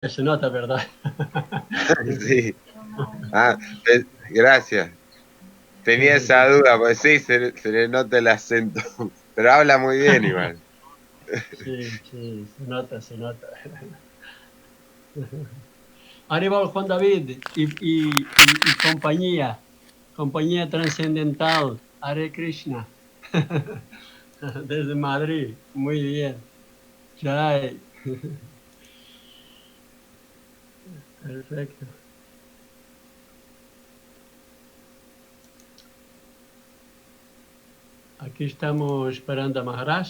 Se nota, ¿verdad? Sí. Ah, gracias. Tenía esa duda, pues sí, se le nota el acento, pero habla muy bien igual. Sí, sí, se nota, se nota. Arriba Juan David y compañía, compañía trascendental, Hare Krishna, desde Madrid, muy bien. Jai, perfecto. Aquí estamos esperando a Maharaj.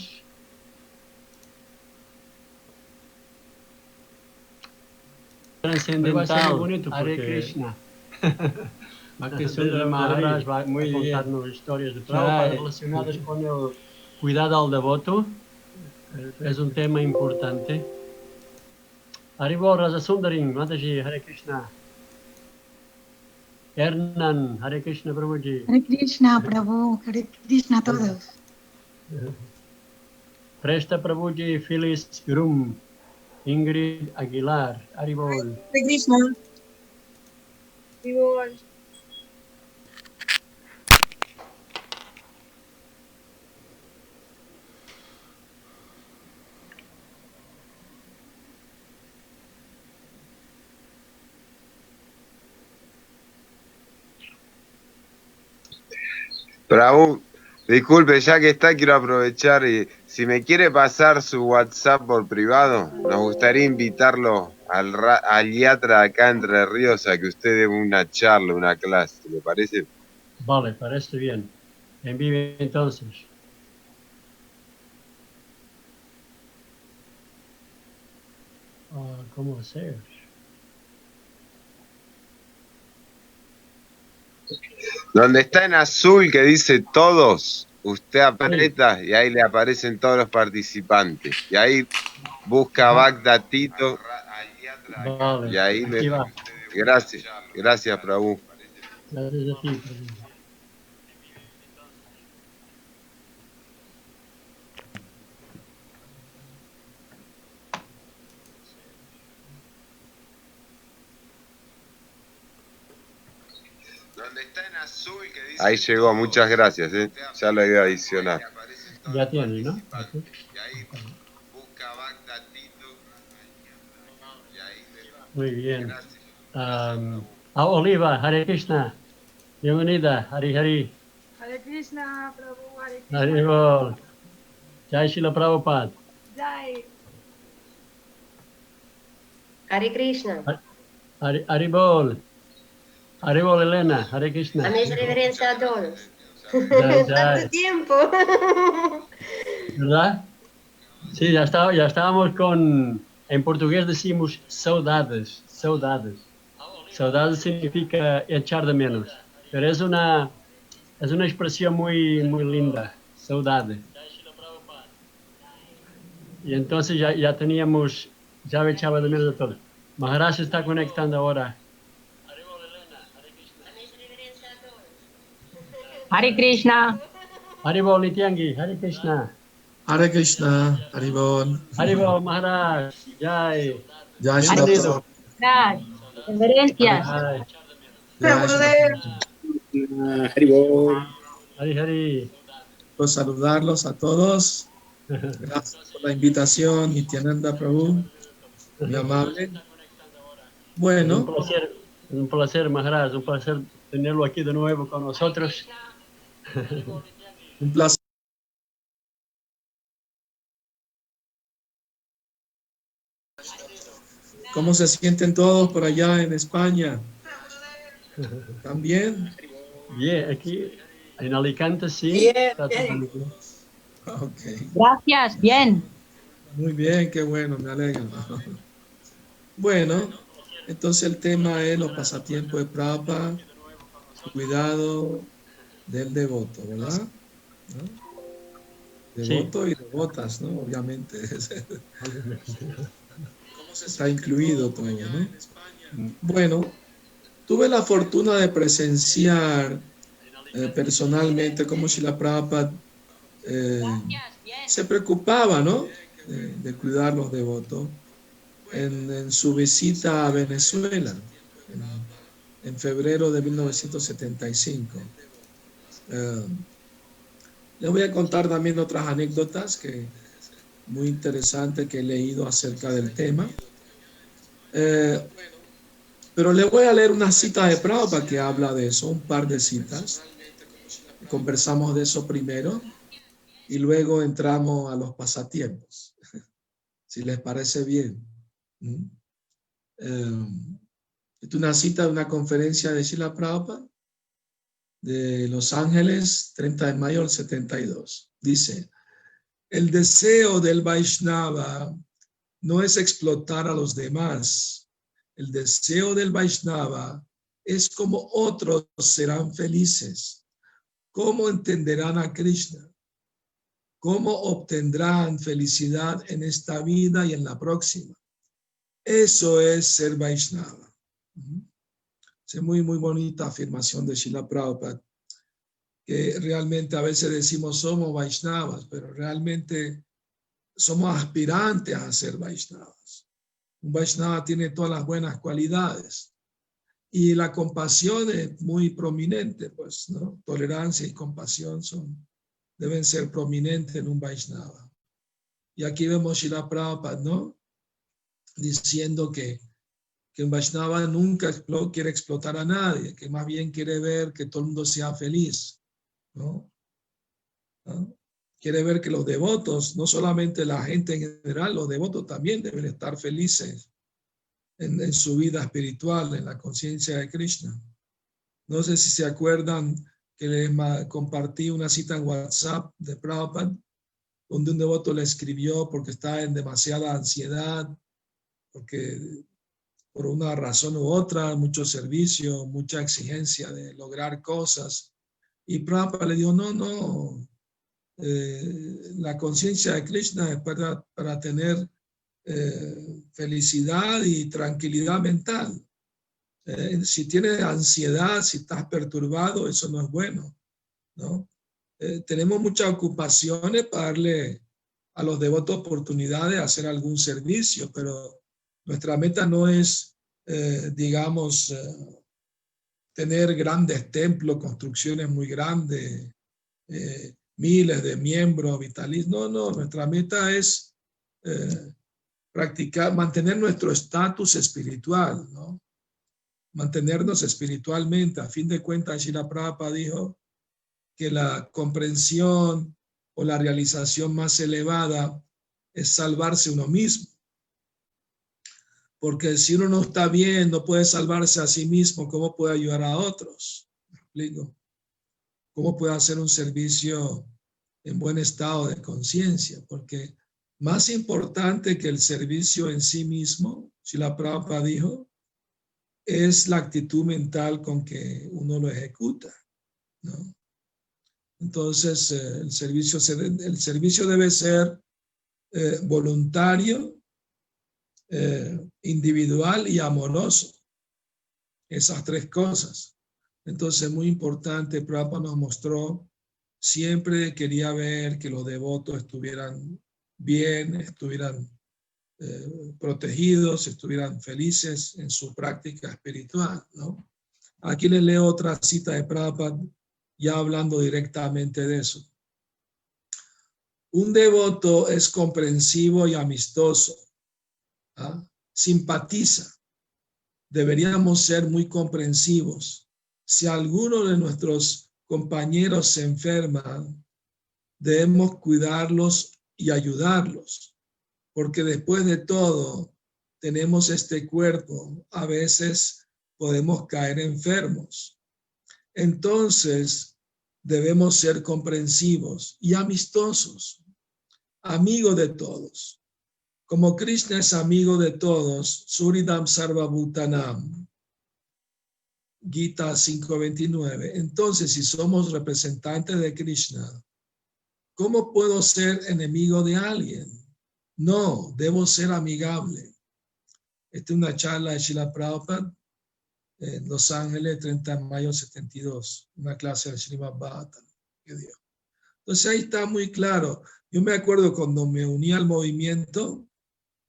Hoy va a ser muy bonito Hare Krishna. Desde Maharaj va muy a contarnos historias de Prabhupada relacionadas con el cuidado al devoto. Es un tema importante. Haribol Raja Sundaring, Mataji, Hare Krishna. Hernan, Hare Krishna Prabhuji. Hare Krishna, Prabhu. Hare Krishna a todos. Presta Prabhuji, Phyllis Grum, Ingrid Aguilar, Haribol. Hare Krishna. Haribol. Prabhu, disculpe, ya que está, quiero aprovechar y si me quiere pasar su WhatsApp por privado, nos gustaría invitarlo al Yatra acá Entre Ríos a que usted dé una charla, una clase, ¿le parece? Vale, parece bien. Envíe entonces. ¿Cómo hacer? Donde está en azul que dice todos, usted aprieta y ahí le aparecen todos los participantes. Y ahí busca Bagda Tito Vale, y ahí aquí va. Gracias, gracias Prabhu. Gracias a ti, Prabhu. Ahí llegó, muchas gracias, ya lo voy a adicionar. Ya tiene, ¿no? Muy bien. Oliva, Hare Krishna. Bienvenida, Hari Hari. Hare Krishna, Prabhu. Hare Krishna. Haribol. Jai Shila Prabhupada. Jai. Hare Krishna. Haribol. Haribol Elena, Hare Krishna. A mis reverencias a todos. Jai, jai. Tanto tiempo. ¿Verdad? Sí, ya estábamos con... En portugués decimos saudades, saudades. Saudades significa echar de menos. Pero es una expresión muy, muy linda, saudade. Y entonces ya teníamos, ya me echaba de menos de todo. Maharaj se está conectando ahora. Hare Krishna. Haribol Nityangi, Hare Krishna. Hare Krishna, Haribol. Haribol Maharaj, Jai. Jai Shri Bienvenido. Reverencias. Haribol. Hari Hari. Pues saludarlos a todos. Gracias por la invitación, Nityananda Prabhu. Muy amable. Bueno. Un placer, Maharaj, un placer tenerlo aquí de nuevo con nosotros. Un placer. ¿Cómo se sienten todos por allá en España? ¿También? Bien, aquí en Alicante sí. Bien, bien. Okay. Gracias, bien. Muy bien, qué bueno, me alegro. Bueno, entonces el tema es los pasatiempos de Prabhupada, cuidado del devoto, ¿verdad? ¿No? Devoto sí. Y devotas, ¿no? Obviamente. Está incluido todo, ¿no? Bueno, tuve la fortuna de presenciar personalmente cómo Srila Prabhupada se preocupaba, ¿no? De cuidar los devotos. en su visita a Venezuela en febrero de 1975. Les voy a contar también otras anécdotas que muy interesantes que he leído acerca del tema. Pero le voy a leer una cita de Prabhupada que habla de eso, un par de citas. Conversamos de eso primero y luego entramos a los pasatiempos, si les parece bien. Es una cita de una conferencia de Srila Prabhupada de Los Ángeles, 30 de mayo del 72. Dice, el deseo del Vaishnava no es explotar a los demás. El deseo del Vaishnava es como otros serán felices. ¿Cómo entenderán a Krishna? ¿Cómo obtendrán felicidad en esta vida y en la próxima? Eso es ser Vaishnava. Es muy bonita afirmación de Srila Prabhupada, que realmente a veces decimos somos Vaishnavas, pero realmente somos aspirantes a ser Vaishnavas. Un Vaishnava tiene todas las buenas cualidades y la compasión es muy prominente, pues, ¿no? Tolerancia y compasión deben ser prominentes en un Vaishnava. Y aquí vemos Srila Prabhupada, ¿no? Diciendo que un Vaishnava nunca quiere explotar a nadie, que más bien quiere ver que todo el mundo sea feliz, ¿no? ¿No? Quiere ver que los devotos, no solamente la gente en general, los devotos también deben estar felices en su vida espiritual, en la conciencia de Krishna. No sé si se acuerdan que les compartí una cita en WhatsApp de Prabhupada, donde un devoto le escribió porque estaba en demasiada ansiedad, porque por una razón u otra, mucho servicio, mucha exigencia de lograr cosas. Y Prabhupada le dijo, no, la conciencia de Krishna es para tener felicidad y tranquilidad mental. Si tienes ansiedad, si estás perturbado, eso no es bueno, ¿no? Tenemos muchas ocupaciones para darle a los devotos oportunidad de hacer algún servicio, pero nuestra meta no es, tener grandes templos, construcciones muy grandes, miles de miembros vitalizos. No, nuestra meta es mantener nuestro estatus espiritual, ¿no? Mantenernos espiritualmente. A fin de cuentas, Srila Prabhupada dijo que la comprensión o la realización más elevada es salvarse uno mismo. Porque si uno no está bien, no puede salvarse a sí mismo, ¿cómo puede ayudar a otros? ¿Me explico? ¿Cómo puede hacer un servicio en buen estado de conciencia? Porque más importante que el servicio en sí mismo, Srila Prabhupada dijo, es la actitud mental con que uno lo ejecuta, ¿no? Entonces, el servicio debe ser voluntario, individual y amoroso. Esas tres cosas. Entonces, muy importante, Prabhupada nos mostró, siempre quería ver que los devotos estuvieran bien, estuvieran protegidos, estuvieran felices en su práctica espiritual, ¿no? Aquí les leo otra cita de Prabhupada, ya hablando directamente de eso. Un devoto es comprensivo y amistoso, ¿ah? Simpatiza. Deberíamos ser muy comprensivos. Si alguno de nuestros compañeros se enferma, debemos cuidarlos y ayudarlos, porque después de todo, tenemos este cuerpo, a veces podemos caer enfermos. Entonces, debemos ser comprensivos y amistosos, amigos de todos. Como Krishna es amigo de todos, Suridam Sarva Bhutanam, Gita 5.29. Entonces, si somos representantes de Krishna, ¿cómo puedo ser enemigo de alguien? No, debo ser amigable. Esta es una charla de Srila Prabhupada en Los Ángeles, 30 de mayo 72, una clase de Srimad Bhagavatam que dio. Entonces ahí está muy claro. Yo me acuerdo cuando me uní al movimiento,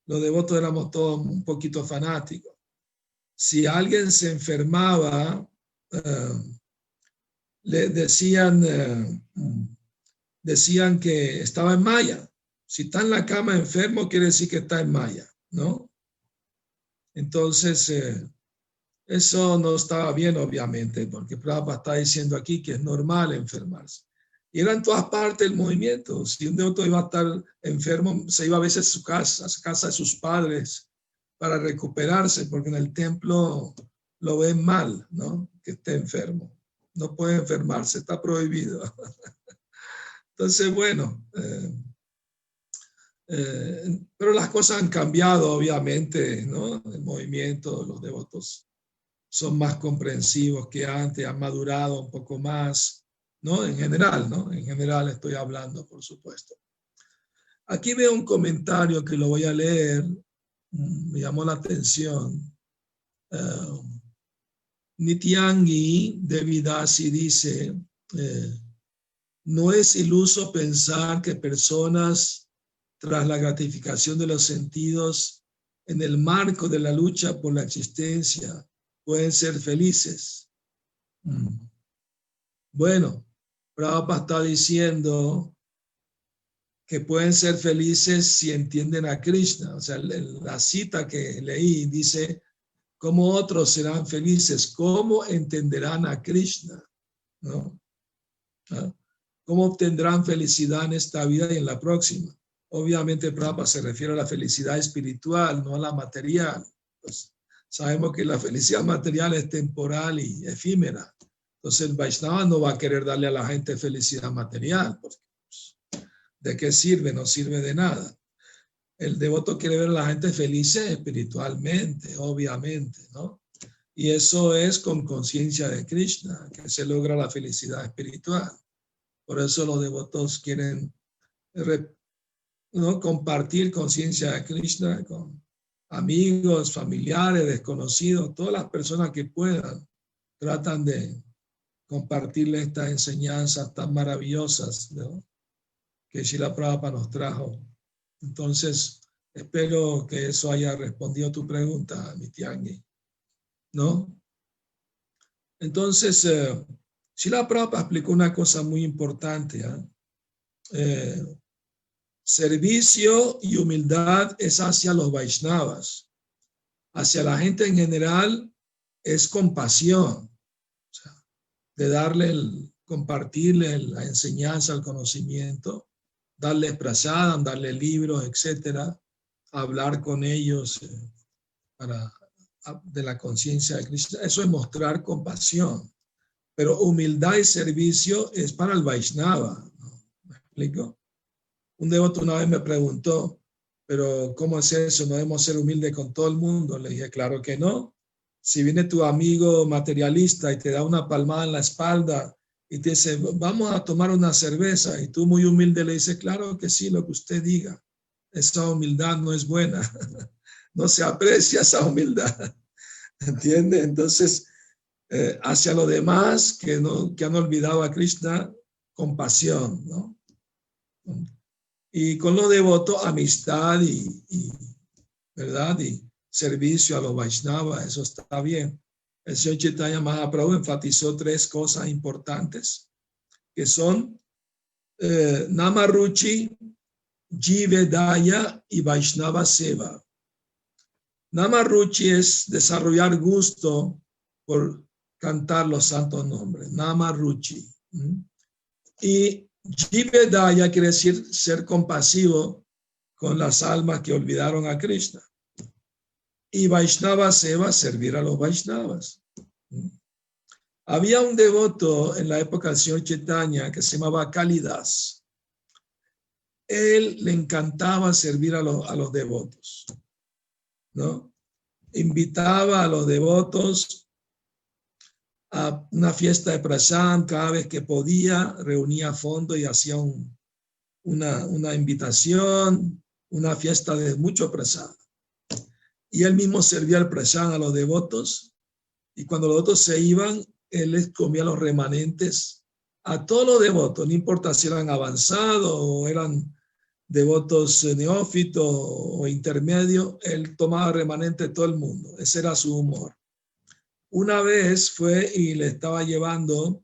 los devotos éramos todos un poquito fanáticos. Si alguien se enfermaba, le decían que estaba en Maya. Si está en la cama enfermo, quiere decir que está en Maya, ¿no? Entonces, eso no estaba bien, obviamente, porque Prabhupada está diciendo aquí que es normal enfermarse. Y era en todas partes el movimiento. Si un devoto iba a estar enfermo, se iba a veces a su casa de sus padres para recuperarse, porque en el templo lo ven mal, ¿no? Que esté enfermo. No puede enfermarse, está prohibido. Entonces, bueno, pero las cosas han cambiado, obviamente, ¿no? El movimiento, los devotos son más comprensivos que antes, han madurado un poco más, ¿no? En general, ¿no? En general estoy hablando, por supuesto. Aquí veo un comentario que lo voy a leer, me llamó la atención. Nityangi Devidasi dice, no es iluso pensar que personas, tras la gratificación de los sentidos, en el marco de la lucha por la existencia, pueden ser felices. Bueno, Prabhupada está diciendo que pueden ser felices si entienden a Krishna. O sea, la cita que leí dice, ¿cómo otros serán felices? ¿Cómo entenderán a Krishna? ¿No? ¿Ah? ¿Cómo obtendrán felicidad en esta vida y en la próxima? Obviamente Prabhupada se refiere a la felicidad espiritual, no a la material. Pues, sabemos que la felicidad material es temporal y efímera. Entonces el Vaishnava no va a querer darle a la gente felicidad material. Porque, pues, ¿de qué sirve? No sirve de nada. El devoto quiere ver a la gente feliz espiritualmente, obviamente, ¿no? Y eso es con conciencia de Krishna, que se logra la felicidad espiritual. Por eso los devotos quieren, ¿no?, compartir conciencia de Krishna con amigos, familiares, desconocidos, todas las personas que puedan, tratan de compartirle estas enseñanzas tan maravillosas, ¿no?, que Srila Prabhupada nos trajo. Entonces, espero que eso haya respondido a tu pregunta, Nityangi, ¿no? Entonces, Srila Prabhupada explicó una cosa muy importante, servicio y humildad es hacia los Vaishnavas. Hacia la gente en general es compasión, o sea, de compartirle la enseñanza, el conocimiento, darles prasadam, darles libros, etcétera, hablar con ellos de la conciencia de Krishna. Eso es mostrar compasión. Pero humildad y servicio es para el Vaishnava, ¿no? ¿Me explico? Un devoto una vez me preguntó, pero ¿cómo es eso? ¿No debemos ser humildes con todo el mundo? Le dije, claro que no. Si viene tu amigo materialista y te da una palmada en la espalda y te dice, vamos a tomar una cerveza, y tú muy humilde le dices, claro que sí, lo que usted diga. Esa humildad no es buena. No se aprecia esa humildad. ¿Entiende? Entonces, hacia los demás que han olvidado a Krishna, compasión, ¿no? Y con los devotos, amistad ¿verdad? Y servicio a los Vaishnavas, eso está bien. El Señor Chaitanya Mahaprabhu enfatizó 3 cosas importantes, que son Namaruchi, Jivedaya y Vaishnava Seva. Namaruchi es desarrollar gusto por cantar los santos nombres, Namaruchi. Y Jivedaya quiere decir ser compasivo con las almas que olvidaron a Krishna. Y Vaishnava Seva, servir a los Vaishnavas. Había un devoto en la época del Señor Chaitanya que se llamaba Kalidas. Él le encantaba servir a los devotos, ¿no? Invitaba a los devotos a una fiesta de prasad, cada vez que podía, reunía fondos y hacía una invitación, una fiesta de mucho prasad. Y él mismo servía el prasad a los devotos, y cuando los devotos se iban, él les comía los remanentes a todos los devotos, no importa si eran avanzados o eran devotos neófitos o intermedios, él tomaba remanente de todo el mundo. Ese era su humor. Una vez fue y le estaba llevando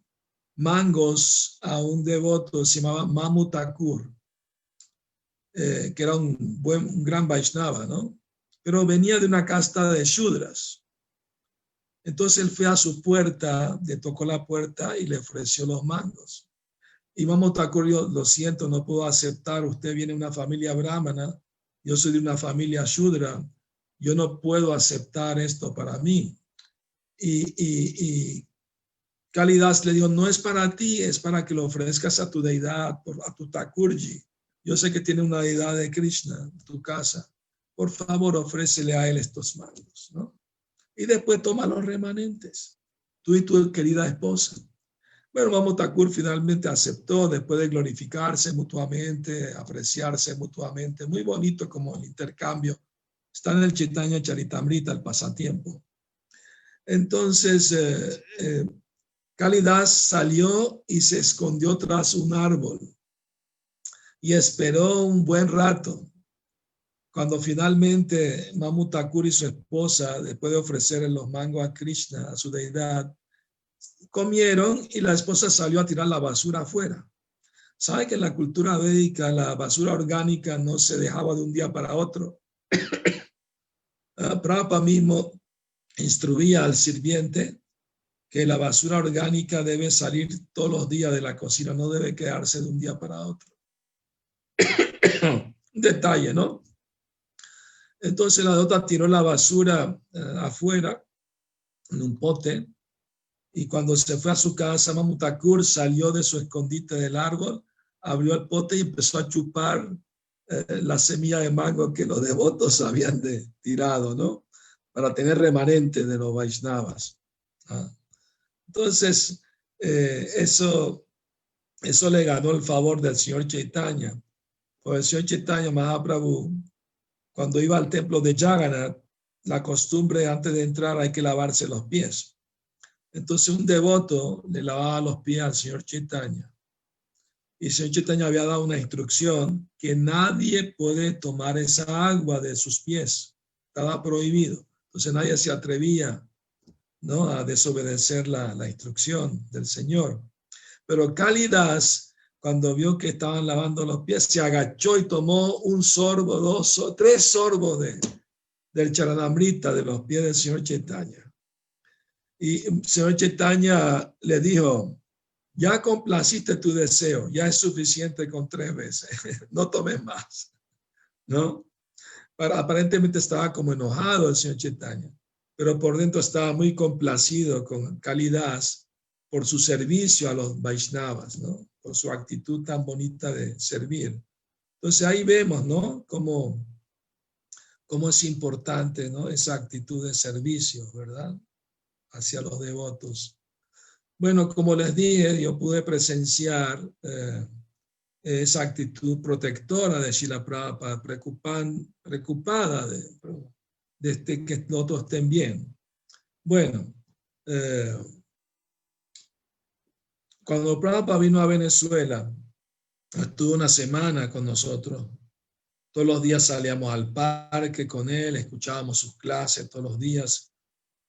mangos a un devoto, se llamaba Mamu Thakur, que era un gran Vaishnava, ¿no? Pero venía de una casta de Shudras. Entonces él fue a su puerta, le tocó la puerta y le ofreció los mangos. Y Mamu Thakur, yo lo siento, no puedo aceptar, usted viene de una familia brahmana, yo soy de una familia Shudra, yo no puedo aceptar esto para mí. Y Kalidas le dijo, no es para ti, es para que lo ofrezcas a tu deidad, a tu Thakurji. Yo sé que tiene una deidad de Krishna en tu casa. Por favor, ofrécele a él estos mangos, ¿no? Y después toma los remanentes, tú y tu querida esposa. Bueno, Mamu Thakur finalmente aceptó después de glorificarse mutuamente, apreciarse mutuamente. Muy bonito como el intercambio. Está en el Chaitanya Charitamrita, el pasatiempo. Entonces, Kalidas salió y se escondió tras un árbol y esperó un buen rato. Cuando finalmente Mamu Thakur y su esposa, después de ofrecerle los mangos a Krishna, a su deidad, comieron y la esposa salió a tirar la basura afuera. ¿Sabe que en la cultura védica la basura orgánica no se dejaba de un día para otro? Prabhupada mismo instruía al sirviente que la basura orgánica debe salir todos los días de la cocina, no debe quedarse de un día para otro. Detalle, ¿no? Entonces la devota tiró la basura afuera en un pote y cuando se fue a su casa, Mamu Thakur salió de su escondite del árbol, abrió el pote y empezó a chupar la semilla de mango que los devotos habían tirado, ¿no? Para tener remanente de los Vaishnavas. Entonces, eso le ganó el favor del señor Chaitanya. Porque el señor Chaitanya Mahaprabhu, cuando iba al templo de Jagannath, la costumbre antes de entrar hay que lavarse los pies. Entonces un devoto le lavaba los pies al señor Chaitanya. Y el señor Chaitanya había dado una instrucción que nadie puede tomar esa agua de sus pies. Estaba prohibido. Entonces nadie se atrevía, ¿no?, a desobedecer la instrucción del Señor. Pero Kalidas, cuando vio que estaban lavando los pies, se agachó y tomó un sorbo, 2 o 3 sorbos del Charanamrita de los pies del señor Chaitanya. Y el señor Chaitanya le dijo, ya complaciste tu deseo, ya es suficiente con 3 veces, no tomes más, ¿no? Aparentemente estaba como enojado el señor Chaitanya, pero por dentro estaba muy complacido con Kalidas por su servicio a los Vaishnavas, ¿no? Por su actitud tan bonita de servir. Entonces ahí vemos, ¿no?, cómo es importante, ¿no?, esa actitud de servicio, ¿verdad?, hacia los devotos. Bueno, como les dije, yo pude presenciar esa actitud protectora de Srila Prabhupada, preocupada de que todos estén bien. Bueno, cuando Prabhupada vino a Venezuela, estuvo una semana con nosotros. Todos los días salíamos al parque con él, escuchábamos sus clases todos los días.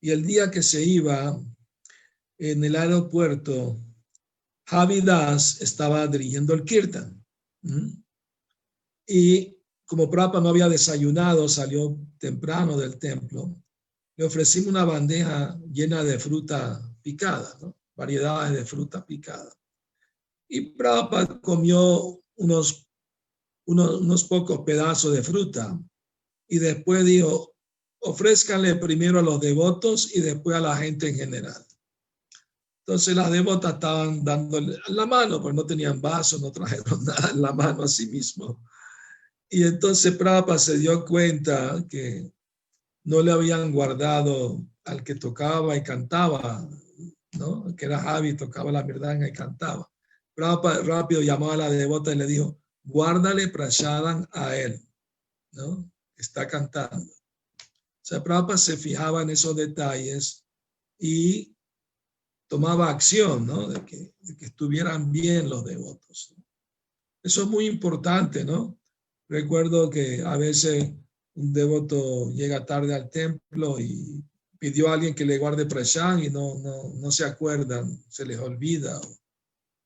Y el día que se iba, en el aeropuerto, Javi Das estaba dirigiendo el kirtan. Y como Prabhupada no había desayunado, salió temprano del templo, le ofrecimos una bandeja llena de fruta picada, ¿no?, variedades de fruta picada. Y Prabhupada comió unos pocos pedazos de fruta y después dijo, ofrézcanle primero a los devotos y después a la gente en general. Entonces las devotas estaban dándole la mano, porque no tenían vaso, no trajeron nada en la mano a sí mismo. Y entonces Prabhupada se dio cuenta que no le habían guardado al que tocaba y cantaba, ¿no?, que era Javi, tocaba la mirdanga y cantaba. Prabhupada rápido llamó a la devota y le dijo, guárdale prasadam a él, ¿no?, está cantando. O sea, Prabhupada se fijaba en esos detalles y tomaba acción, ¿no?, de que estuvieran bien los devotos. Eso es muy importante, ¿no? Recuerdo que a veces un devoto llega tarde al templo y pidió a alguien que le guarde prashant y no se acuerdan, se les olvida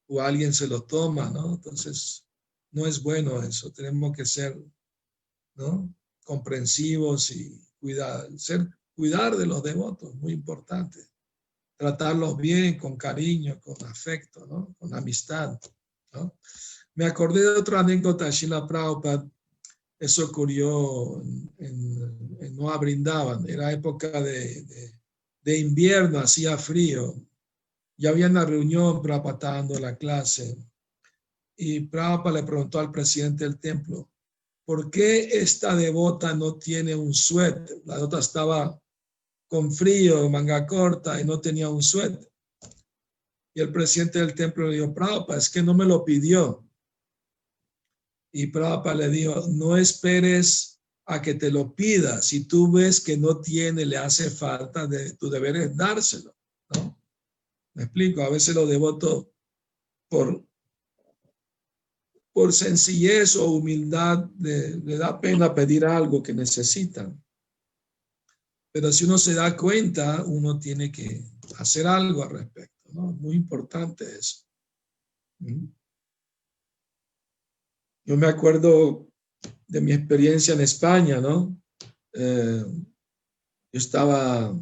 o alguien se lo toma, ¿no? Entonces, no es bueno eso. Tenemos que ser, ¿no?, comprensivos y cuidar de los devotos, muy importante. Tratarlos bien, con cariño, con afecto, ¿no?, con amistad, ¿no? Me acordé de otra anécdota de Srila Prabhupada. Eso ocurrió en Nueva Brindavan. Era época de invierno, hacía frío. Ya había una reunión, Prabhupada estaba dando la clase. Y Prabhupada le preguntó al presidente del templo, ¿por qué esta devota no tiene un suéter? La devota estaba con frío, manga corta, y no tenía un suéter. Y el presidente del templo le dijo, Prabhupada, es que no me lo pidió. Y Prabhupada le dijo, no esperes a que te lo pida. Si tú ves que no tiene, le hace falta, tu deber es dárselo, ¿no? Me explico, a veces los devotos por sencillez o humildad le da pena pedir algo que necesitan. Pero si uno se da cuenta, uno tiene que hacer algo al respecto, ¿no? Muy importante eso. Yo me acuerdo de mi experiencia en España, ¿no? Yo estaba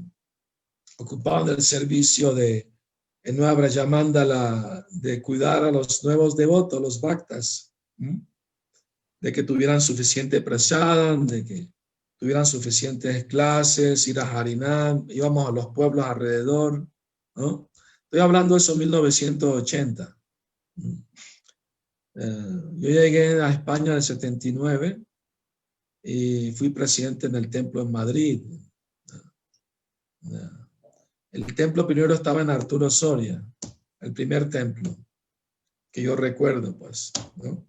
ocupado en el servicio en Nueva Brajamandala de cuidar a los nuevos devotos, los bhaktas, de que tuvieran suficiente prasadam, de que tuvieran suficientes clases, ir a Harinam, íbamos a los pueblos alrededor, ¿no? Estoy hablando de eso en 1980. Yo llegué a España en el 79 y fui presidente en el templo en Madrid. El templo primero estaba en Arturo Soria, el primer templo que yo recuerdo, pues, ¿no?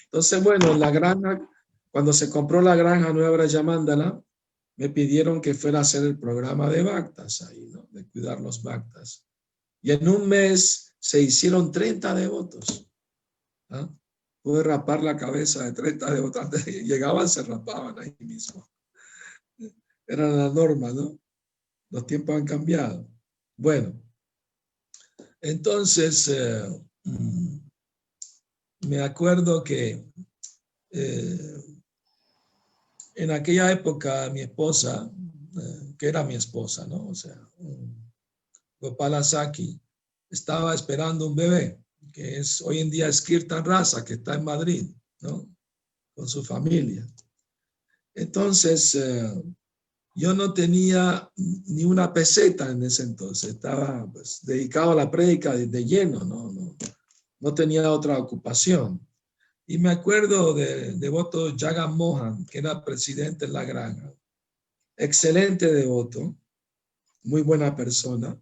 Entonces, bueno, la granja, cuando se compró la granja Nueva Brajamandala, me pidieron que fuera a hacer el programa de bhaktas ahí, ¿no?, de cuidar los bhaktas. Y en un mes se hicieron 30 devotos. ¿Ah? Pude rapar la cabeza de 30 devotos. Antes llegaban, se rapaban ahí mismo. Era la norma, ¿no? Los tiempos han cambiado. Bueno, entonces me acuerdo que en aquella época mi esposa, que era mi esposa, ¿no? O sea, Gopala Saki, estaba esperando un bebé, que es hoy en día es Kirtan Rasa, que está en Madrid, ¿no?, con su familia. Entonces, yo no tenía ni una peseta en ese entonces, estaba pues dedicado a la prédica de lleno, no tenía otra ocupación. Y me acuerdo de devoto Jagan Mohan, que era presidente en la granja, excelente devoto, muy buena persona.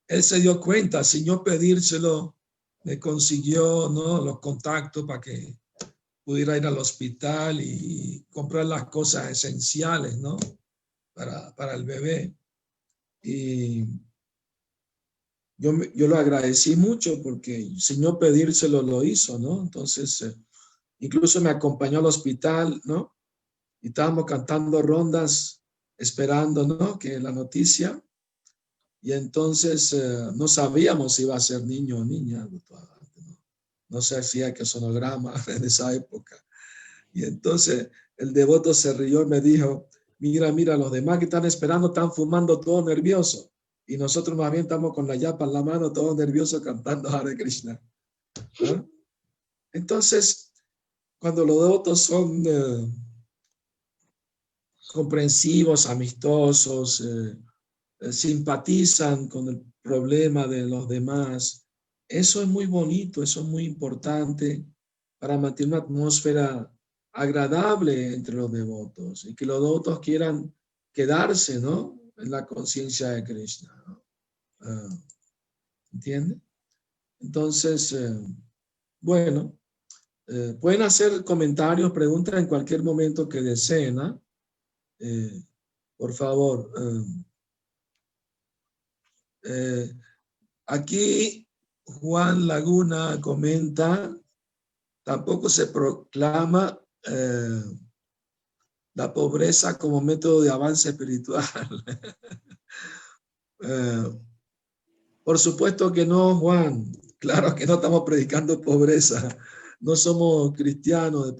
Él se dio cuenta, sin yo pedírselo, me consiguió, ¿no?, los contactos para que pudiera ir al hospital y comprar las cosas esenciales, ¿no?, para el bebé. Y yo lo agradecí mucho porque sin yo pedírselo lo hizo, ¿no? Entonces, incluso me acompañó al hospital, ¿no? Y estábamos cantando rondas, esperando, ¿no?, que la noticia. Y entonces no sabíamos si iba a ser niño o niña. No se hacía que sonograma en esa época. Y entonces el devoto se rió y me dijo, mira, los demás que están esperando están fumando todos nerviosos. Y nosotros más bien estamos con la yapa en la mano, todos nerviosos cantando Hare Krishna. ¿Ah? Entonces, cuando los devotos son comprensivos, amistosos, simpatizan con el problema de los demás, eso es muy bonito, eso es muy importante para mantener una atmósfera agradable entre los devotos y que los devotos quieran quedarse, ¿no?, en la conciencia de Krishna, ¿no? ¿Entiende? Entonces, bueno, pueden hacer comentarios, preguntas en cualquier momento que deseen, ¿no? Por favor. Aquí Juan Laguna comenta tampoco se proclama la pobreza como método de avance espiritual. Por supuesto que no, Juan. Claro que no estamos predicando pobreza. No somos cristianos,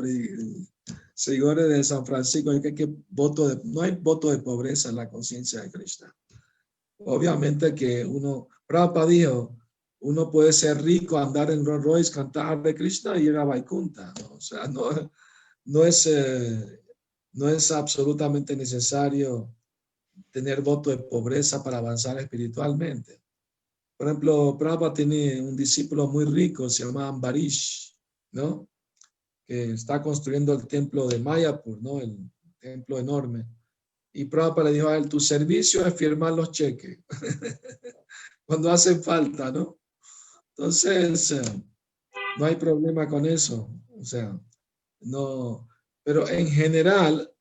seguidores de San Francisco. No hay voto de pobreza en la conciencia de Krishna. Obviamente que Prabhupada dijo, uno puede ser rico, andar en Rolls Royce, cantar Hare Krishna y ir a Vaikunta, ¿no? O sea, no es absolutamente necesario tener voto de pobreza para avanzar espiritualmente. Por ejemplo, Prabhupada tiene un discípulo muy rico, se llama Ambarish, ¿no? Que está construyendo el templo de Mayapur, ¿no? El templo enorme. Y Prabhupada le dijo a él, tu servicio es firmar los cheques cuando hacen falta, ¿no? Entonces, no hay problema con eso. O sea, no. Pero en general,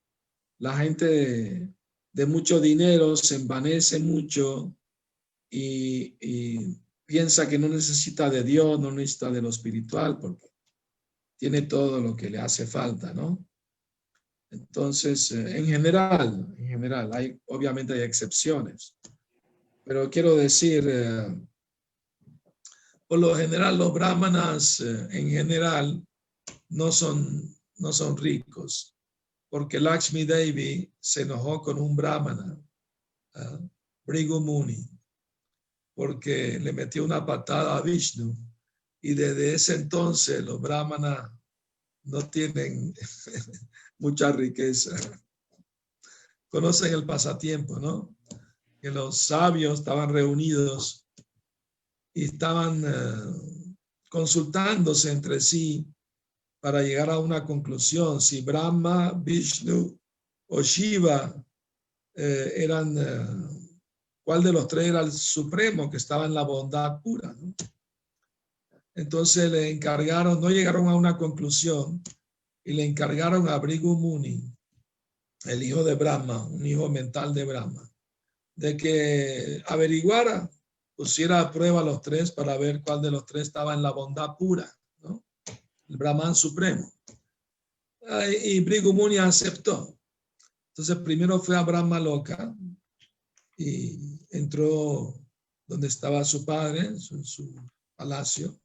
la gente de mucho dinero se envanece mucho y piensa que no necesita de Dios, no necesita de lo espiritual, porque tiene todo lo que le hace falta, ¿no? Entonces, en general, obviamente hay excepciones, pero quiero decir, por lo general los brahmanas en general no son ricos, porque Lakshmi Devi se enojó con un brahmana, Bhrigu Muni, porque le metió una patada a Vishnu, y desde ese entonces los brahmanas no tienen mucha riqueza. Conocen el pasatiempo, ¿no? Que los sabios estaban reunidos y estaban consultándose entre sí para llegar a una conclusión, si Brahma, Vishnu o Shiva cuál de los tres era el supremo que estaba en la bondad pura, ¿no? Entonces le encargaron, no llegaron a una conclusión, y le encargaron a Bhrigu Muni, el hijo de Brahma, un hijo mental de Brahma, de que averiguara, pusiera a prueba a los tres para ver cuál de los tres estaba en la bondad pura, ¿no? El Brahman supremo. Y Bhrigu Muni aceptó. Entonces primero fue a Brahma Loka y entró donde estaba su padre, en su palacio,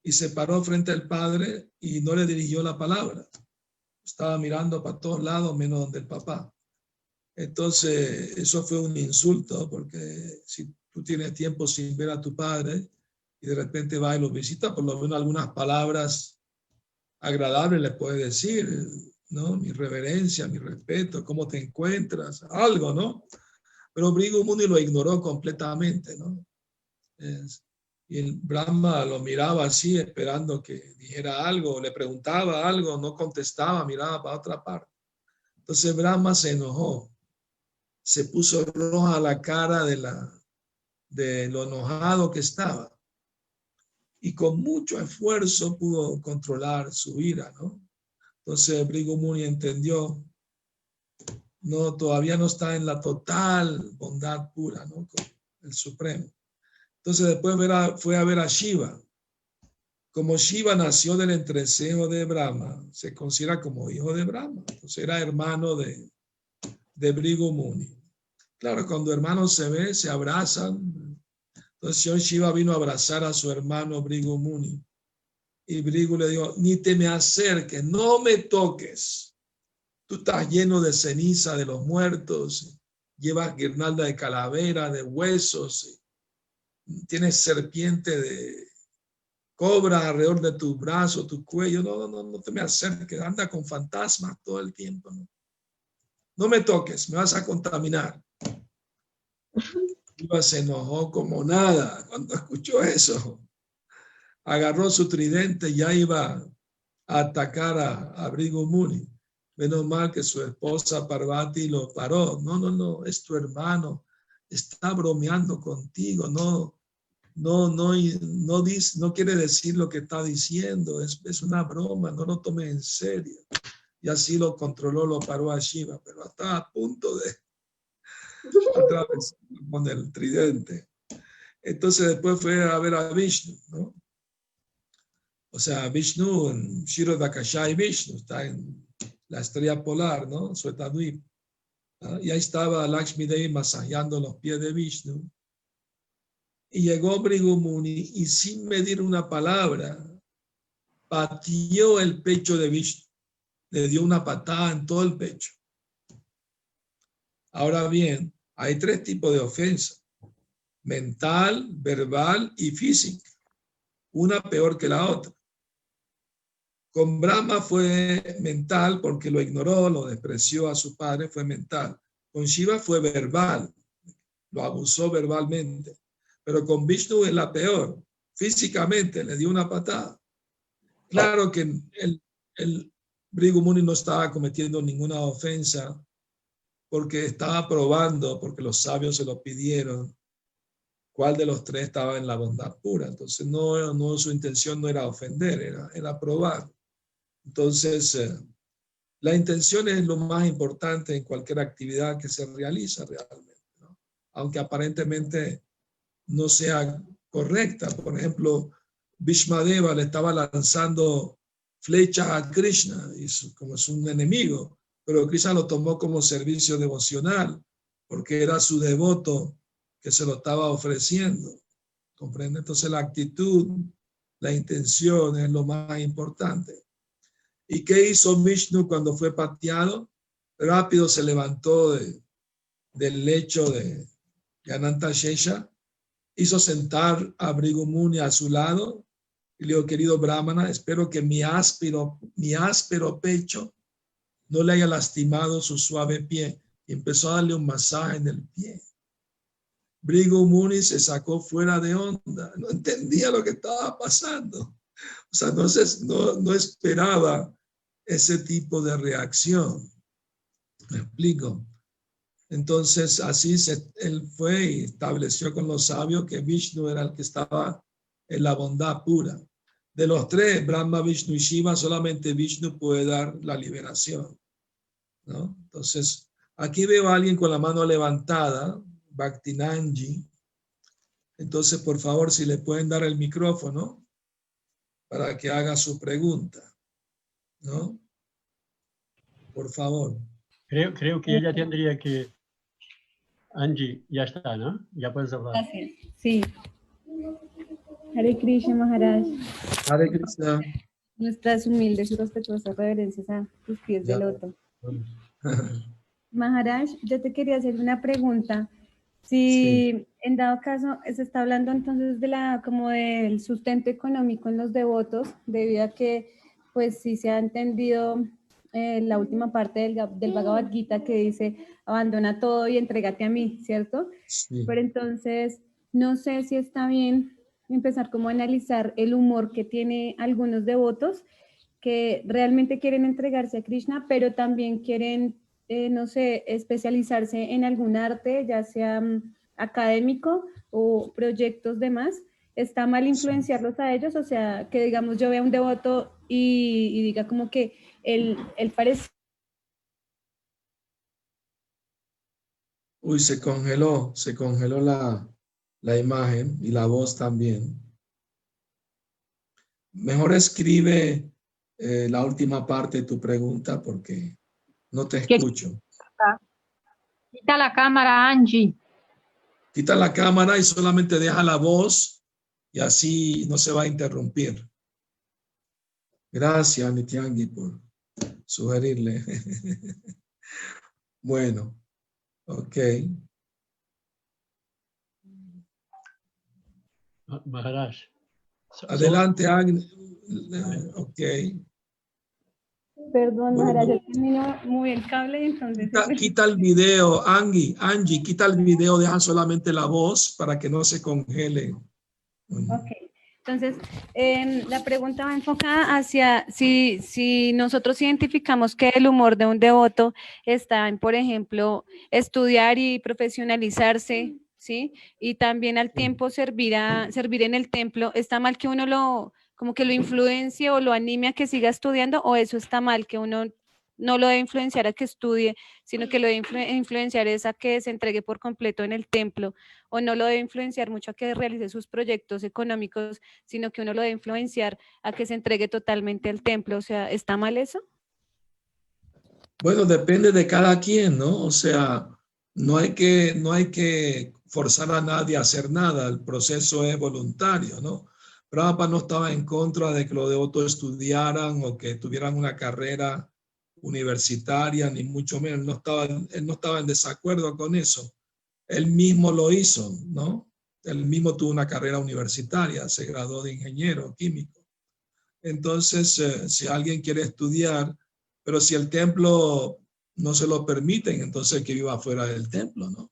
y se paró frente al padre y no le dirigió la palabra. Estaba mirando para todos lados menos donde el papá. Entonces, eso fue un insulto, porque si tú tienes tiempo sin ver a tu padre y de repente va y lo visita, por lo menos algunas palabras agradables le puedes decir, ¿no? Mi reverencia, mi respeto, cómo te encuentras, algo, ¿no? Pero Bhrigu Muni lo ignoró completamente, ¿no? Y el Brahma lo miraba así, esperando que dijera algo, le preguntaba algo, no contestaba, miraba para otra parte. Entonces Brahma se enojó, se puso roja la cara de lo enojado que estaba, y con mucho esfuerzo pudo controlar su ira, ¿no? Entonces Bhrigu Muni entendió, no, todavía no está en la total bondad pura, ¿no? Con el Supremo. Entonces después fue a ver a Shiva. Como Shiva nació del entrecejo de Brahma, se considera como hijo de Brahma. Entonces era hermano de Bhrigu Muni. Claro, cuando hermanos se ven, se abrazan. Entonces Shiva vino a abrazar a su hermano Bhrigu Muni. Y Bhrigu le dijo, ni te me acerques, no me toques. Tú estás lleno de ceniza de los muertos, llevas guirnalda de calavera, de huesos, tienes serpiente de cobra alrededor de tu brazo, tu cuello. No te me acerques, anda con fantasmas todo el tiempo. No me toques, me vas a contaminar. Shiva se enojó como nada cuando escuchó eso. Agarró su tridente y ya iba a atacar a Bhrigu Muni. Menos mal que su esposa Parvati lo paró. No, es tu hermano. Está bromeando contigo. No quiere decir lo que está diciendo. Es una broma. No lo tome en serio. Y así lo controló, lo paró a Shiva. Pero estaba a punto de atravesar con el tridente. Entonces después fue a ver a Vishnu, ¿no? O sea, Vishnu, en Shirodakashai Vishnu, está en la estrella polar, ¿no? Suetadvip. Y ahí estaba Lakshmi Devi masajeando los pies de Vishnu. Y llegó Bhrigu Muni y sin medir una palabra, pateó el pecho de Vishnu. Le dio una patada en todo el pecho. Ahora bien, hay 3 tipos de ofensa: mental, verbal y física. Una peor que la otra. Con Brahma fue mental porque lo ignoró, lo despreció a su padre, fue mental. Con Shiva fue verbal, lo abusó verbalmente. Pero con Vishnu es la peor. Físicamente le dio una patada. Claro que el Bhrigu Muni no estaba cometiendo ninguna ofensa porque estaba probando, porque los sabios se lo pidieron, cuál de los 3 estaba en la bondad pura. Entonces no su intención no era ofender, era probar. Entonces, la intención es lo más importante en cualquier actividad que se realiza realmente, ¿no? Aunque aparentemente no sea correcta. Por ejemplo, Bhishmadeva le estaba lanzando flechas a Krishna, como es un enemigo, pero Krishna lo tomó como servicio devocional, porque era su devoto que se lo estaba ofreciendo. ¿Comprende? Entonces la actitud, la intención es lo más importante. ¿Y qué hizo Vishnu cuando fue pateado? Rápido se levantó del lecho de Ananta Shesha, hizo sentar a Bhrigu Muni a su lado y le dijo: querido Brahmana, espero que mi áspero pecho no le haya lastimado su suave pie. Y empezó a darle un masaje en el pie. Bhrigu Muni se sacó fuera de onda, no entendía lo que estaba pasando. O sea, no esperaba ese tipo de reacción. ¿Me explico? Entonces, así él fue y estableció con los sabios que Vishnu era el que estaba en la bondad pura. De los 3, Brahma, Vishnu y Shiva, solamente Vishnu puede dar la liberación, ¿no? Entonces, aquí veo a alguien con la mano levantada, Bhaktinanji. Entonces, por favor, si le pueden dar el micrófono para que haga su pregunta, ¿no? Por favor. Creo que ella tendría que... Angie, ya está, ¿no? Ya puedes hablar. Gracias. Sí. Hare Krishna, Maharaj. Hare Krishna. Nuestras humildes y respetuosas reverencias a tus pies de loto. Maharaj, yo te quería hacer una pregunta. Si en dado caso se está hablando entonces como del sustento económico en los devotos, debido a que pues sí se ha entendido la última parte del Bhagavad Gita que dice: abandona todo y entrégate a mí, ¿cierto? Sí. Pero entonces no sé si está bien empezar como a analizar el humor que tiene algunos devotos que realmente quieren entregarse a Krishna, pero también quieren, no sé, especializarse en algún arte, ya sea académico o proyectos demás. ¿Está mal influenciarlos a ellos? O sea, que digamos yo vea un devoto y diga como que él parece... Uy, se congeló la imagen y la voz también. Mejor escribe la última parte de tu pregunta porque no te escucho. Quita la cámara, Angie. Quita la cámara y solamente deja la voz y así no se va a interrumpir. Gracias, Nityangi, por sugerirle. Bueno, ok. Maharaj. Adelante, Agni. Ok. Perdón, Maharaj, yo termino muy el cable, entonces... Quita el video, Angie, quita el video, deja solamente la voz para que no se congele. Ok, entonces la pregunta va enfocada hacia si nosotros identificamos que el humor de un devoto está en, por ejemplo, estudiar y profesionalizarse, ¿sí? Y también al tiempo servir en el templo. ¿Está mal que uno como que lo influencie o lo anime a que siga estudiando, o eso está mal, que uno no lo debe influenciar a que estudie, sino que lo debe influenciar es a que se entregue por completo en el templo, o no lo debe influenciar mucho a que realice sus proyectos económicos, sino que uno lo debe influenciar a que se entregue totalmente al templo. O sea, ¿está mal eso? Bueno, depende de cada quien, ¿no? O sea, no hay que forzar a nadie a hacer nada, el proceso es voluntario, ¿no? Prabhupada no estaba en contra de que los devotos estudiaran o que tuvieran una carrera universitaria, ni mucho menos, él no estaba en desacuerdo con eso. Él mismo lo hizo, ¿no? Él mismo tuvo una carrera universitaria, se graduó de ingeniero químico. Entonces, si alguien quiere estudiar, pero si el templo no se lo permiten, entonces que viva fuera del templo, ¿no?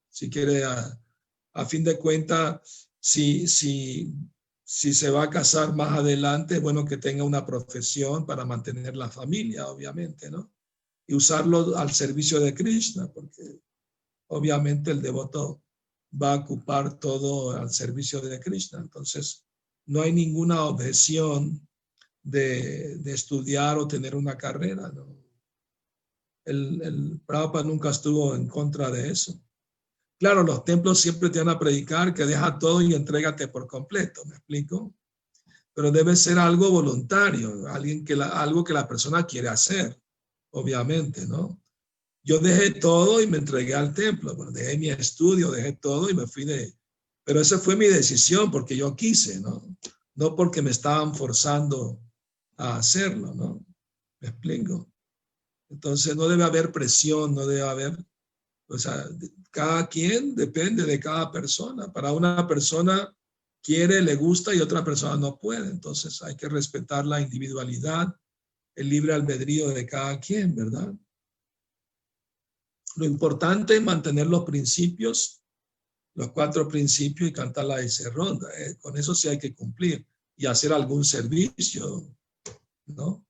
Si quiere, a fin de cuentas, si se va a casar más adelante, es bueno que tenga una profesión para mantener la familia, obviamente, ¿no? Y usarlo al servicio de Krishna, porque obviamente el devoto va a ocupar todo al servicio de Krishna. Entonces, no hay ninguna objeción de estudiar o tener una carrera, ¿no? El Prabhupada nunca estuvo en contra de eso. Claro, los templos siempre te van a predicar que deja todo y entrégate por completo, ¿me explico? Pero debe ser algo voluntario, algo que la persona quiere hacer, obviamente, ¿no? Yo dejé todo y me entregué al templo, bueno, dejé mi estudio, dejé todo y me fui de... Pero esa fue mi decisión porque yo quise, ¿no? No porque me estaban forzando a hacerlo, ¿no? ¿Me explico? Entonces no debe haber presión, no debe haber... O sea, cada quien depende de cada persona. Para una persona quiere, le gusta y otra persona no puede. Entonces hay que respetar la individualidad, el libre albedrío de cada quien, ¿verdad? Lo importante es mantener los principios, los 4 principios y cantar la ronda. Con eso sí hay que cumplir y hacer algún servicio, ¿no?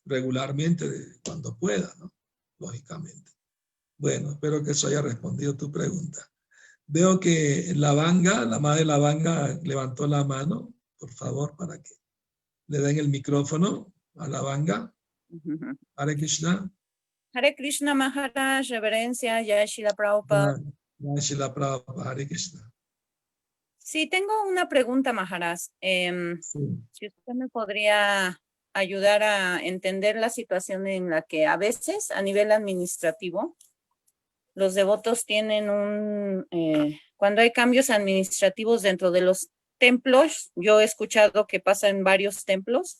Regularmente cuando pueda, ¿no? Lógicamente. Bueno, espero que eso haya respondido tu pregunta. Veo que la madre Lavanga levantó la mano, por favor, para que le den el micrófono a Lavanga. Hare Krishna. Hare Krishna Maharaj, reverencia, Jai Shila Prabhupada. Jai Shila Prabhupada, Hare Krishna. Sí, tengo una pregunta, Maharaj. Sí. Si usted me podría ayudar a entender la situación en la que a veces, a nivel administrativo, los devotos tienen cuando hay cambios administrativos dentro de los templos, yo he escuchado que pasa en varios templos,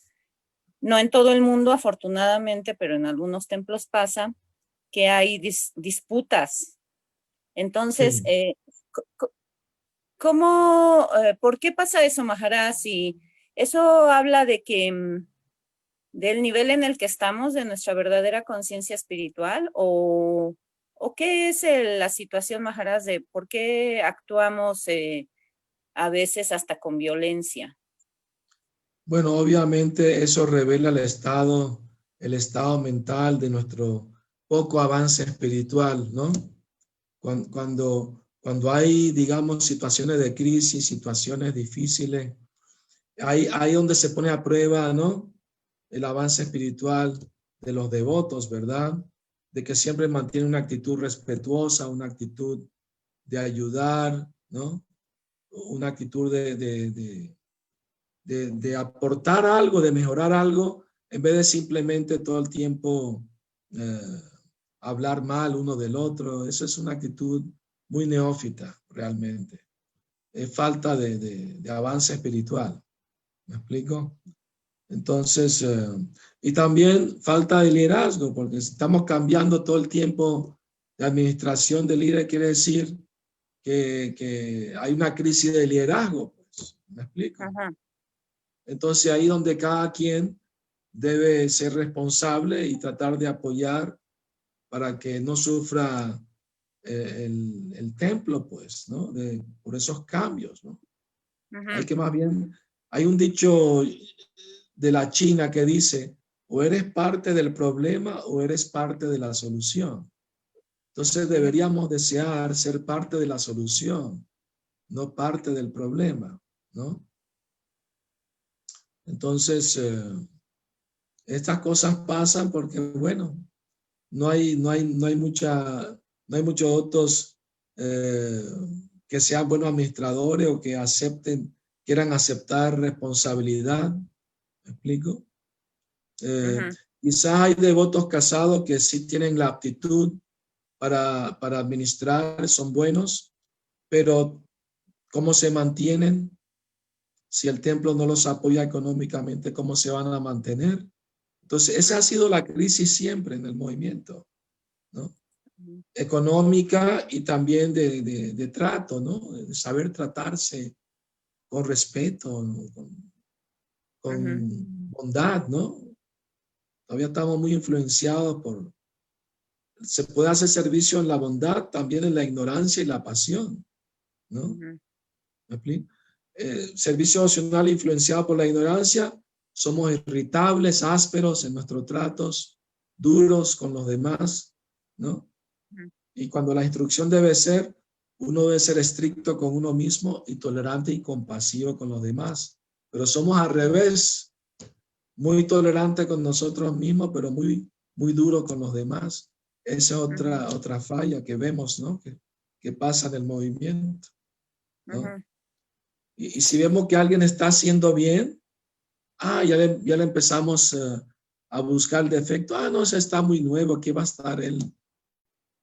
no en todo el mundo afortunadamente, pero en algunos templos pasa que hay disputas. Entonces, Sí. ¿Por qué pasa eso, Maharaj? Y eso habla de que del nivel en el que estamos, de nuestra verdadera conciencia espiritual, ¿o qué es la situación, Maharaj, de por qué actuamos a veces hasta con violencia? Bueno, obviamente eso revela el estado mental de nuestro poco avance espiritual, ¿no? Cuando hay, digamos, situaciones de crisis, situaciones difíciles, ahí donde se pone a prueba, ¿no? El avance espiritual de los devotos, ¿verdad? De que siempre mantienen una actitud respetuosa, una actitud de ayudar, ¿no? Una actitud de aportar algo, de mejorar algo, en vez de simplemente todo el tiempo hablar mal uno del otro. Eso es una actitud muy neófita, realmente. Es falta de avance espiritual. ¿Me explico? Entonces, y también falta de liderazgo, porque si estamos cambiando todo el tiempo de administración de líder, quiere decir que hay una crisis de liderazgo. Pues, ¿me explico? Ajá. Entonces, ahí donde cada quien debe ser responsable y tratar de apoyar para que no sufra el templo, pues, ¿no? Por esos cambios, ¿no? Ajá. Hay que más bien, hay un dicho de la China que dice, o eres parte del problema o eres parte de la solución. Entonces deberíamos desear ser parte de la solución, no parte del problema, ¿no? Entonces, Estas cosas pasan porque, bueno, no hay muchos otros que sean buenos administradores o que quieran aceptar responsabilidad. ¿Me explico? Quizás hay devotos casados que sí tienen la aptitud para administrar, son buenos, pero ¿cómo se mantienen? Si el templo no los apoya económicamente, ¿cómo se van a mantener? Entonces, esa ha sido la crisis siempre en el movimiento, ¿no? Económica y también de trato, ¿no? De saber tratarse con respeto, ¿no? con bondad, ¿no? Todavía estamos muy influenciados por... Se puede hacer servicio en la bondad, también en la ignorancia y la pasión, ¿no? ¿Me explico? Servicio opcional influenciado por la ignorancia, somos irritables, ásperos en nuestros tratos, duros con los demás, ¿no? Y cuando la instrucción debe ser, uno debe ser estricto con uno mismo y tolerante y compasivo con los demás. Pero somos al revés, muy tolerantes con nosotros mismos, pero muy duro con los demás. Esa es otra falla que vemos, ¿no? Que pasa en el movimiento, ¿no? Y si vemos que alguien está haciendo bien, ya le empezamos a buscar el defecto. No, ese está muy nuevo, ¿qué va a estar él,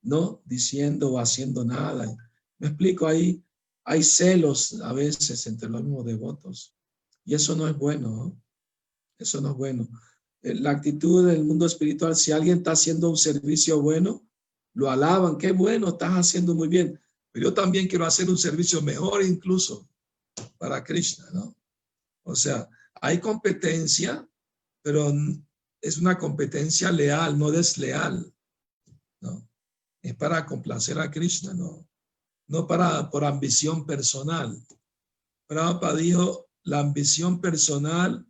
no diciendo o haciendo nada? Me explico, hay celos a veces entre los mismos devotos. Y eso no es bueno, ¿no? Eso no es bueno. La actitud del mundo espiritual, si alguien está haciendo un servicio bueno, lo alaban, qué bueno, estás haciendo muy bien. Pero yo también quiero hacer un servicio mejor incluso para Krishna, ¿no? O sea, hay competencia, pero es una competencia leal, no desleal, ¿no? Es para complacer a Krishna, ¿no? No por ambición personal. Prabhupada dijo, la ambición personal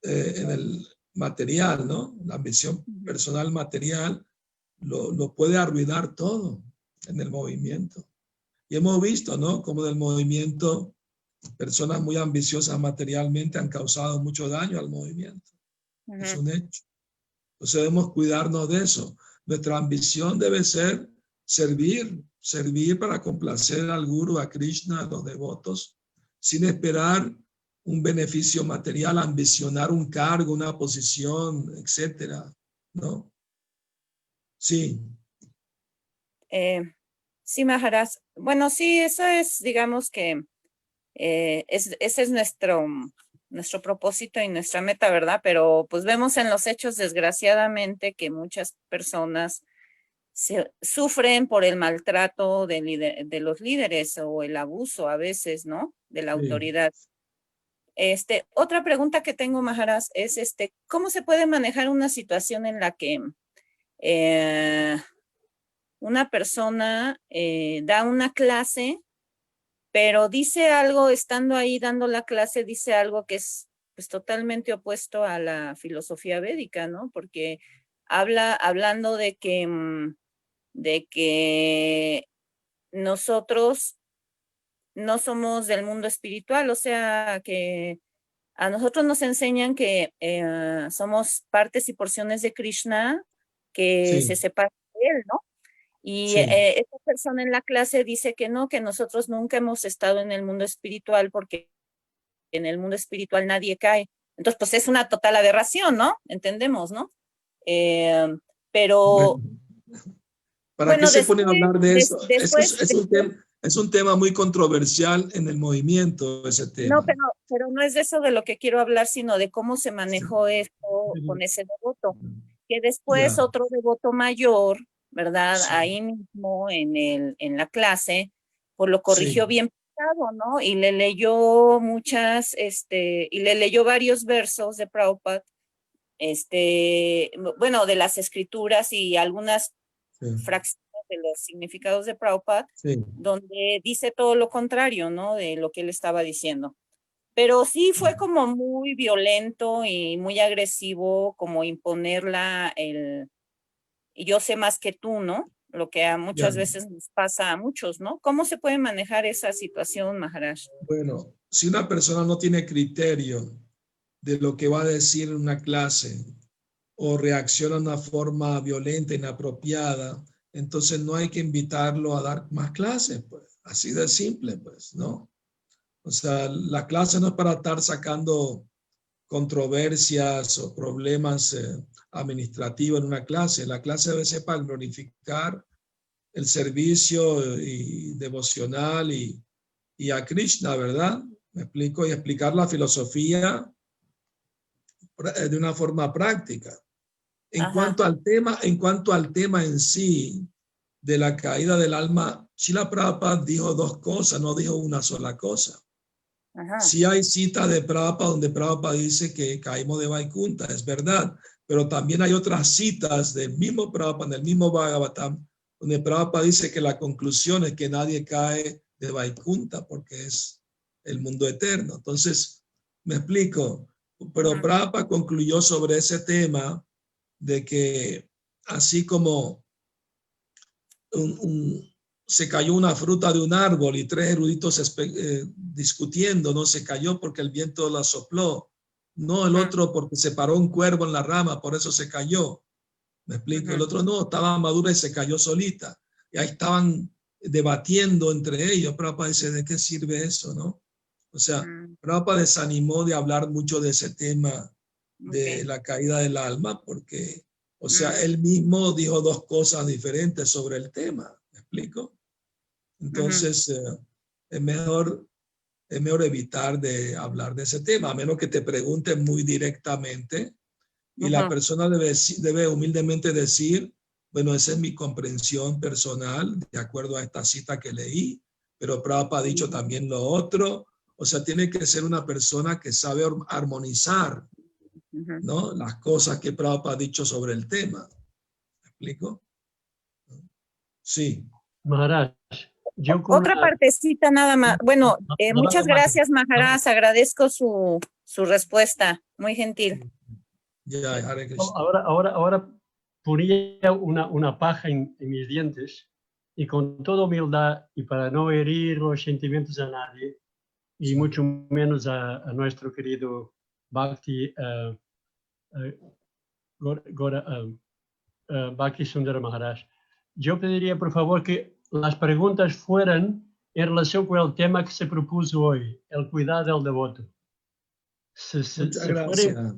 en el material, ¿no? La ambición personal material lo puede arruinar todo en el movimiento. Y hemos visto, ¿no? Como del movimiento, personas muy ambiciosas materialmente han causado mucho daño al movimiento. Es un hecho. Entonces debemos cuidarnos de eso. Nuestra ambición debe ser servir para complacer al Guru, a Krishna, a los devotos, sin esperar un beneficio material, ambicionar un cargo, una posición, etcétera, ¿no? Sí. Sí, Maharaj. Bueno, sí, eso es, digamos que ese es nuestro propósito y nuestra meta, ¿verdad? Pero pues vemos en los hechos, desgraciadamente, que muchas personas sufren por el maltrato de los líderes o el abuso a veces, ¿no? De la autoridad. Otra pregunta que tengo, Maharaj, es ¿cómo se puede manejar una situación en la que una persona da una clase, pero dice algo, estando ahí dando la clase, dice algo que es pues totalmente opuesto a la filosofía védica, ¿no? Porque hablando de que nosotros no somos del mundo espiritual, o sea que a nosotros nos enseñan que somos partes y porciones de Krishna que se separan de él, ¿no? Y esta persona en la clase dice que no, que nosotros nunca hemos estado en el mundo espiritual porque en el mundo espiritual nadie cae. Entonces, pues es una total aberración, ¿no? Entendemos, ¿no? Pero... ¿Para qué se ponen a hablar de eso? Es un tema muy controversial en el movimiento, ese tema. No, pero no es de eso de lo que quiero hablar, sino de cómo se manejó esto con ese devoto. Que después otro devoto mayor, ¿verdad? Ahí mismo en la clase, pues lo corrigió bien pasado, ¿no? Y le leyó y le leyó varios versos de Prabhupada, bueno, de las escrituras y algunas fracciones de los significados de Prabhupada, donde dice todo lo contrario, ¿no? De lo que él estaba diciendo. Pero sí fue como muy violento y muy agresivo, como imponerla y yo sé más que tú, ¿no? Lo que muchas veces nos pasa a muchos, ¿no? ¿Cómo se puede manejar esa situación, Maharaj? Bueno, si una persona no tiene criterio de lo que va a decir en una clase o reacciona de una forma violenta, inapropiada, entonces no hay que invitarlo a dar más clases, pues. Así de simple, pues, ¿no? O sea, la clase no es para estar sacando controversias o problemas administrativos en una clase. La clase debe ser para glorificar el servicio y devocional y a Krishna, ¿verdad? Me explico, y explicar la filosofía de una forma práctica. En cuanto al tema en sí de la caída del alma, Srila Prabhupada dijo dos cosas, no dijo una sola cosa. Sí hay citas de Prabhupada donde Prabhupada dice que caímos de Vaikunta, es verdad, pero también hay otras citas del mismo Prabhupada, en el mismo Bhagavatam, donde Prabhupada dice que la conclusión es que nadie cae de Vaikunta porque es el mundo eterno. Entonces, me explico, pero Prabhupada concluyó sobre ese tema de que así como se cayó una fruta de un árbol y tres eruditos discutiendo, no se cayó porque el viento la sopló, no el otro porque se paró un cuervo en la rama, por eso se cayó. ¿Me explico? El otro no, estaba madura y se cayó solita. Y ahí estaban debatiendo entre ellos. Prabhupada dice, ¿de qué sirve eso, no? O sea, Prabhupada desanimó de hablar mucho de ese tema de la caída del alma porque, o sea, él mismo dijo dos cosas diferentes sobre el tema. ¿Me explico? Entonces, es mejor evitar de hablar de ese tema, a menos que te pregunten muy directamente y la persona debe humildemente decir, bueno, esa es mi comprensión personal de acuerdo a esta cita que leí, pero Prabhupada ha dicho también lo otro. O sea, tiene que ser una persona que sabe armonizar, ¿no? Las cosas que Prabhupada ha dicho sobre el tema. ¿Me explico? Sí. Maharaj, yo Otra partecita nada más. Bueno, muchas gracias, Maharaj. Agradezco su respuesta. Muy gentil. Ahora ponía una paja en mis dientes y con toda humildad y para no herir los sentimientos a nadie y mucho menos a nuestro querido Bhakti Bhakti Sundara Maharaj. Yo pediría por favor que las preguntas fueran en relación con el tema que se propuso hoy, el cuidado del devoto. Muchas gracias.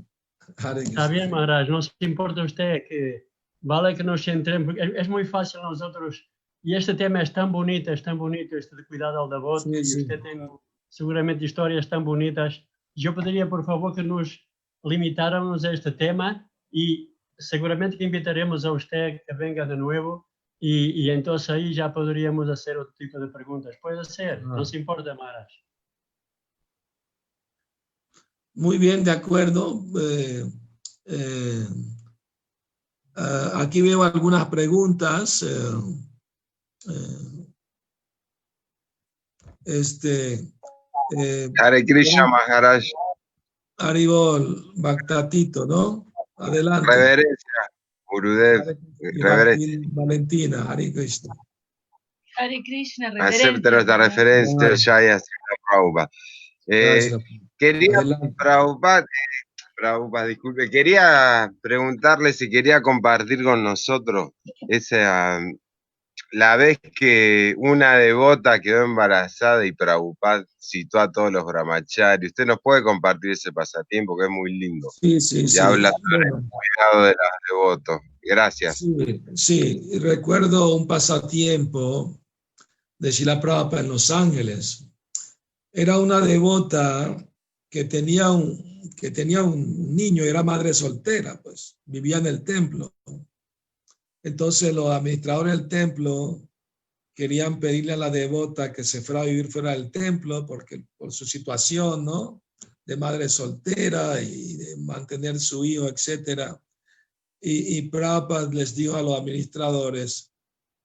Está bien, Maharaj, no se importa usted que vale que nos centremos, porque es muy fácil a nosotros, y este tema es tan bonito, este de cuidado del devoto, y usted tiene seguramente historias tan bonitas. Yo pediría por favor que nos limitáramos a este tema y seguramente que invitaremos a usted que venga de nuevo y entonces ahí ya podríamos hacer otro tipo de preguntas. Puede ser, no se importa, Maharaj. Muy bien, de acuerdo. Aquí veo algunas preguntas. Hare Krishna Maharaj. Haribol, Bhaktatito, ¿no? Adelante. Reverencia, Gurudev. Reverencia. Valentina, Hare Krishna. Hare Krishna, reverencia. Acepta nuestra referencia, Jaya Srila Prabhupada. Quería, Prabhupada, disculpe, quería preguntarle si quería compartir con nosotros la vez que una devota quedó embarazada y Prabhupada citó a todos los brahmacharis. Usted nos puede compartir ese pasatiempo que es muy lindo. Sí. Habla sobre el cuidado de los devotos. Gracias. Sí, recuerdo un pasatiempo de Srila Prabhupada en Los Ángeles. Era una devota que tenía un niño, era madre soltera, pues vivía en el templo. Entonces los administradores del templo querían pedirle a la devota que se fuera a vivir fuera del templo porque por su situación, ¿no? De madre soltera y de mantener su hijo, etc. Y Prabhupada les dijo a los administradores,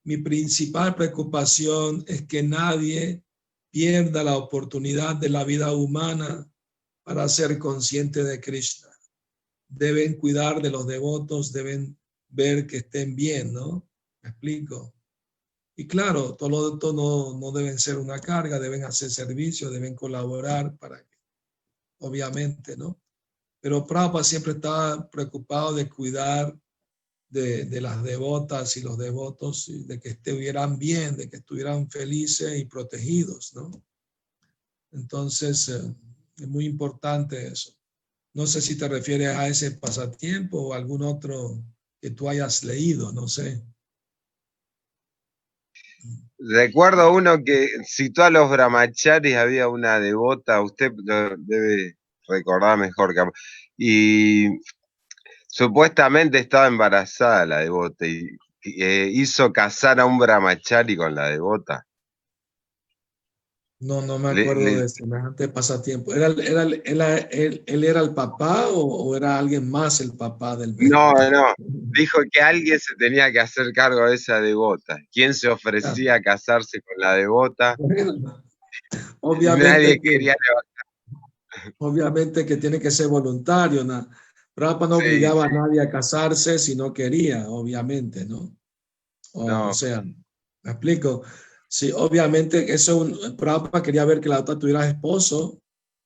mi principal preocupación es que nadie pierda la oportunidad de la vida humana para ser consciente de Krishna. Deben cuidar de los devotos, deben ver que estén bien, ¿no? ¿Me explico? Y claro, todos los devotos no deben ser una carga, deben hacer servicio, deben colaborar para que, obviamente, ¿no? pero Prabhupada siempre estaba preocupado de cuidar de las devotas y los devotos, y de que estuvieran bien, de que estuvieran felices y protegidos, ¿no? Entonces, es muy importante eso. No sé si te refieres a ese pasatiempo o algún otro que tú hayas leído, no sé. Recuerdo uno que citó a los brahmacharis, había una devota, usted lo debe recordar mejor, y supuestamente estaba embarazada la devota y hizo casar a un brahmachari con la devota. No me acuerdo de semejante pasatiempo. ¿Él era el papá o era alguien más el papá del bebé? No, dijo que alguien se tenía que hacer cargo de esa devota. ¿Quién se ofrecía a casarse con la devota? Bueno, Nadie quería levantar. obviamente que tiene que ser voluntario. Prabhupada no obligaba a nadie a casarse si no quería, obviamente, ¿no? O sea, ¿me explico? Sí, obviamente eso, Prabhupada quería ver que la otra tuviera esposo,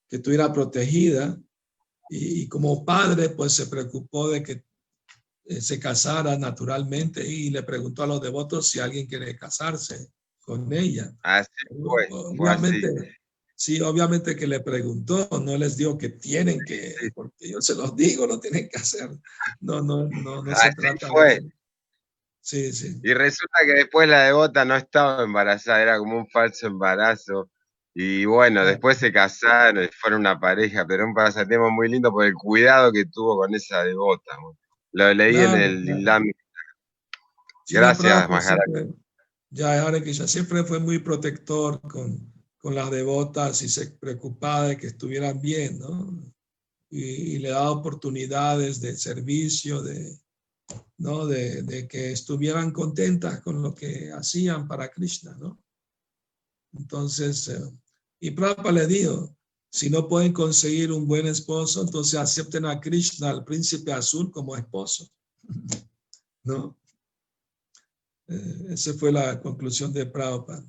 que estuviera protegida, y como padre, pues se preocupó de que se casara naturalmente y le preguntó a los devotos si alguien quiere casarse con ella. Así fue. Obviamente, fue así. Sí, obviamente que le preguntó, no les dijo que tienen que, porque yo se los digo, lo tienen que hacer. No se trata de eso. Sí. Y resulta que después la devota no estaba embarazada, era como un falso embarazo. Y bueno, después se casaron y fueron una pareja, pero un pasatiempo muy lindo por el cuidado que tuvo con esa devota. Lo leí en el Islam. Gracias, Maharaj. Hare Krishna siempre fue muy protector con las devotas y se preocupaba de que estuvieran bien, ¿no? Y le daba oportunidades de servicio, ¿no? De que estuvieran contentas con lo que hacían para Krishna, ¿no? Entonces, y Prabhupada le dijo, si no pueden conseguir un buen esposo, entonces acepten a Krishna, al príncipe azul, como esposo, ¿no? Esa fue la conclusión de Prabhupada.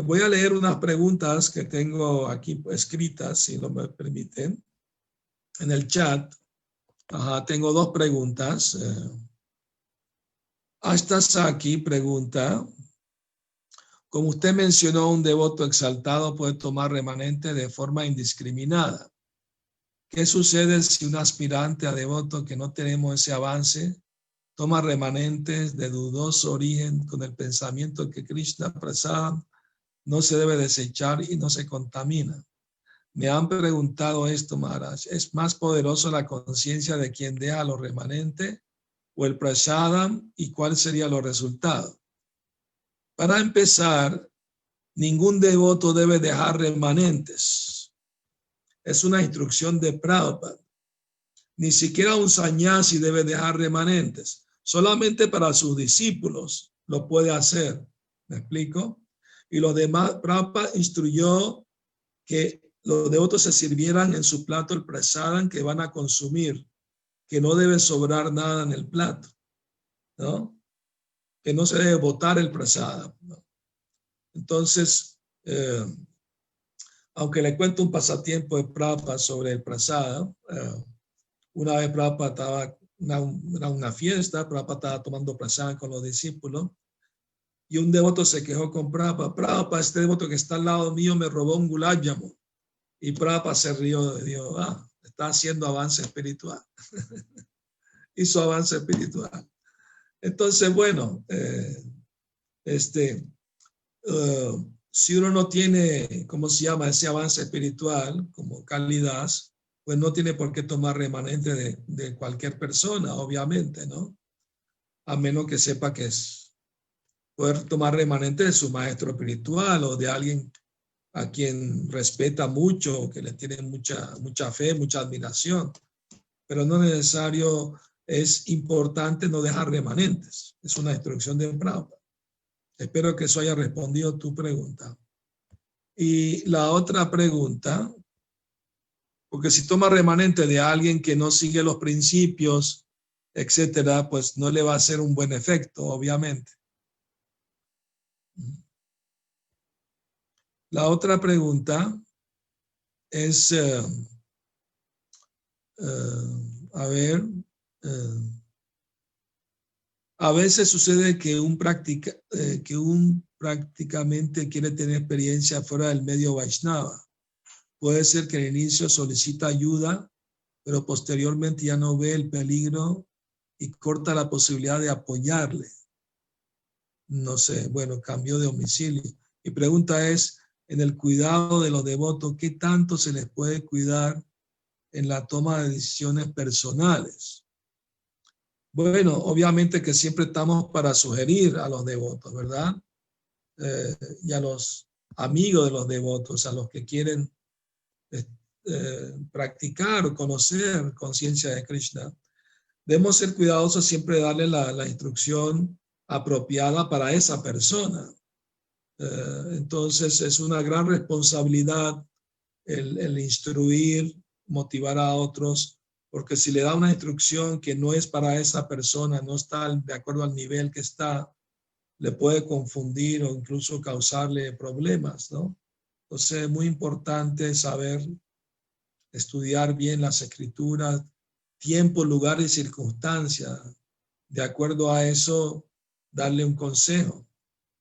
Voy a leer unas preguntas que tengo aquí escritas, si no me permiten, en el chat. Tengo dos preguntas. Hasta aquí pregunta, como usted mencionó, un devoto exaltado puede tomar remanente de forma indiscriminada. ¿Qué sucede si un aspirante a devoto que no tenemos ese avance toma remanentes de dudoso origen con el pensamiento que Krishna Prasad no se debe desechar y no se contamina? Me han preguntado esto, Maharaj. ¿Es más poderoso la conciencia de quien deja los remanentes o el prasadam, y cuáles serían los resultados? Para empezar, ningún devoto debe dejar remanentes. Es una instrucción de Prabhupada. Ni siquiera un sannyasi debe dejar remanentes. Solamente para sus discípulos lo puede hacer. ¿Me explico? Y los demás, Prabhupada instruyó que los devotos se sirvieran en su plato el prasadam que van a consumir, que no debe sobrar nada en el plato, ¿no? Que no se debe botar el prasadam, ¿no? Entonces, aunque le cuento un pasatiempo de Prabhupada sobre el prasadam, una vez Prabhupada estaba, era una fiesta, Prabhupada estaba tomando prasadam con los discípulos, y un devoto se quejó con Prabhupada. Prabhupada, este devoto que está al lado mío me robó un gulab jamun. Y Prabhupada se rió y dijo, está haciendo avance espiritual. Hizo avance espiritual. Entonces, bueno, si uno no tiene, ¿cómo se llama?, ese avance espiritual como calidad, pues no tiene por qué tomar remanente de cualquier persona, obviamente, ¿no? A menos que sepa que es poder tomar remanente de su maestro espiritual o de alguien a quien respeta mucho, que le tiene mucha fe, mucha admiración. Pero no necesario, es importante no dejar remanentes. Es una instrucción de Prabhupada. Espero que eso haya respondido tu pregunta. Y la otra pregunta, porque si toma remanente de alguien que no sigue los principios, etcétera, pues no le va a hacer un buen efecto, obviamente. La otra pregunta es, a ver, a veces sucede que un prácticamente quiere tener experiencia fuera del medio Vaishnava. Puede ser que al inicio solicita ayuda, pero posteriormente ya no ve el peligro y corta la posibilidad de apoyarle. No sé, bueno, cambio de domicilio. Mi pregunta es, en el cuidado de los devotos, ¿qué tanto se les puede cuidar en la toma de decisiones personales? Bueno, obviamente que siempre estamos para sugerir a los devotos, ¿verdad? Y a los amigos de los devotos, a los que quieren practicar o conocer conciencia de Krishna. Debemos ser cuidadosos siempre de darle la instrucción apropiada para esa persona. Entonces es una gran responsabilidad el instruir, motivar a otros, porque si le da una instrucción que no es para esa persona, no está de acuerdo al nivel que está, le puede confundir o incluso causarle problemas, ¿no? Entonces es muy importante saber estudiar bien las escrituras, tiempo, lugar y circunstancia. De acuerdo a eso, darle un consejo.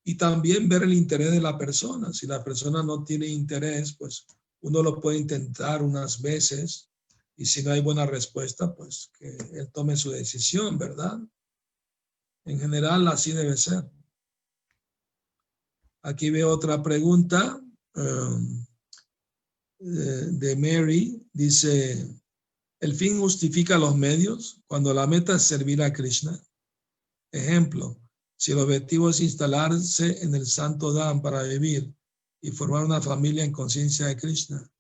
Y también ver el interés de la persona. Si la persona no tiene interés, pues uno lo puede intentar unas veces y si no hay buena respuesta, pues que él tome su decisión, ¿verdad? En general, así debe ser. Aquí veo otra pregunta de Mary. Dice, ¿el fin justifica los medios cuando la meta es servir a Krishna? Ejemplo, si el objetivo es instalarse en el Santo Dham para vivir y formar una familia en conciencia de Krishna,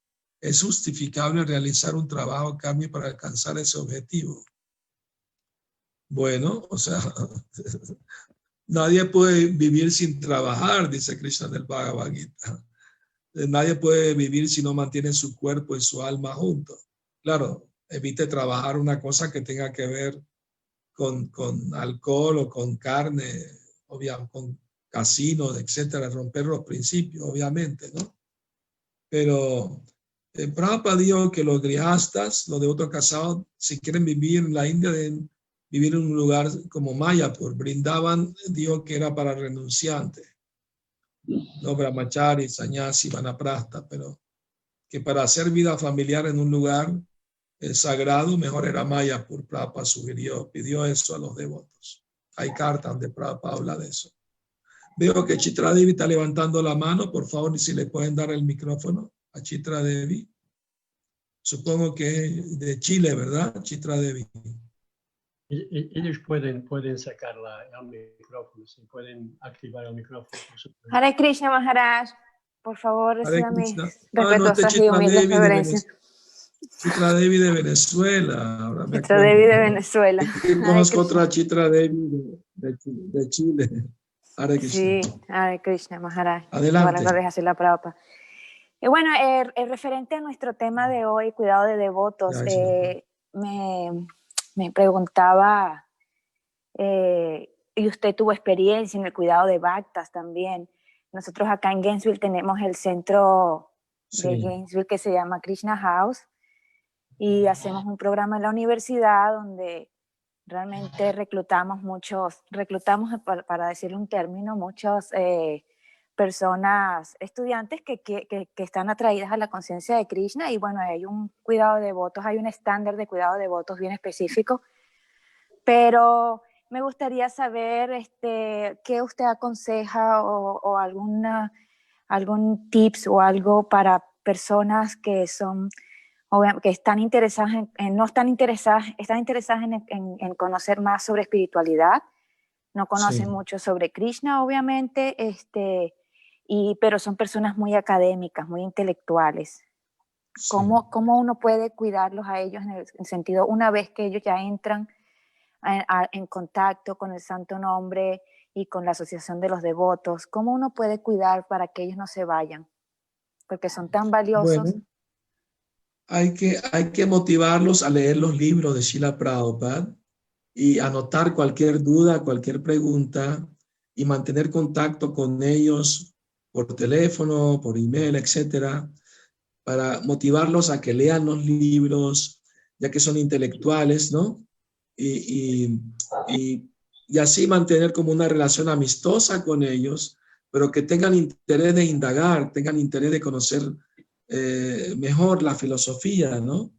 ¿es justificable realizar un trabajo karmi para alcanzar ese objetivo? Bueno, o sea, nadie puede vivir sin trabajar, dice Krishna en el Bhagavad Gita. Nadie puede vivir si no mantiene su cuerpo y su alma juntos. Claro, evite trabajar una cosa que tenga que ver con alcohol o con carne, obviamente, con casinos, etcétera, romper los principios, obviamente, ¿no? Pero Prabhupada dijo que los grihastas, los devotos casados, si quieren vivir en la India, deben vivir en un lugar como Mayapur. Brindaban, dijo que era para renunciantes, no brahmachari, sannyasi, vanaprastha, pero que para hacer vida familiar en un lugar sagrado, mejor era Mayapur. Prabhupada sugirió, pidió eso a los devotos. Hay cartas donde Prabhupada habla de eso. Veo que Chitra Devi está levantando la mano. Por favor, si le pueden dar el micrófono a Chitra Devi. Supongo que es de Chile, ¿verdad? Chitra Devi. Ellos pueden sacar el micrófono, si pueden activar el micrófono. Hare Krishna Maharaj, por favor, reciba mis Ah, no, respetuosas y humildes reverencias. Chitra Devi de Venezuela. Ahora me Chitra acuerdo. Devi de Venezuela. Yo conozco otra Chitra Devi de Chile. Hare Krishna. Sí, Hare Krishna Maharaj. Adelante. Buenas tardes, así la Prabhupada. Y bueno, referente a nuestro tema de hoy, cuidado de devotos, me preguntaba, y usted tuvo experiencia en el cuidado de bhaktas también. Nosotros acá en Gainesville tenemos el centro de Gainesville que se llama Krishna House y hacemos un programa en la universidad donde realmente reclutamos, para decirle un término, muchas personas, estudiantes que están atraídas a la conciencia de Krishna y bueno, hay un cuidado de devotos, hay un estándar de cuidado de devotos bien específico, pero me gustaría saber qué usted aconseja o algún tips o algo para personas que son que están interesadas están interesadas en conocer más sobre espiritualidad, no conocen mucho sobre Krishna, obviamente, pero son personas muy académicas, muy intelectuales. Sí. ¿Cómo uno puede cuidarlos a ellos en el sentido, una vez que ellos ya entran en contacto con el Santo Nombre y con la Asociación de los Devotos, cómo uno puede cuidar para que ellos no se vayan? Porque son tan valiosos. Bueno, hay que motivarlos a leer los libros de Srila Prabhupada y anotar cualquier duda, cualquier pregunta y mantener contacto con ellos por teléfono, por email, etcétera, para motivarlos a que lean los libros, ya que son intelectuales, ¿no? Y así mantener como una relación amistosa con ellos, pero que tengan interés de indagar, tengan interés de conocer mejor la filosofía, ¿no?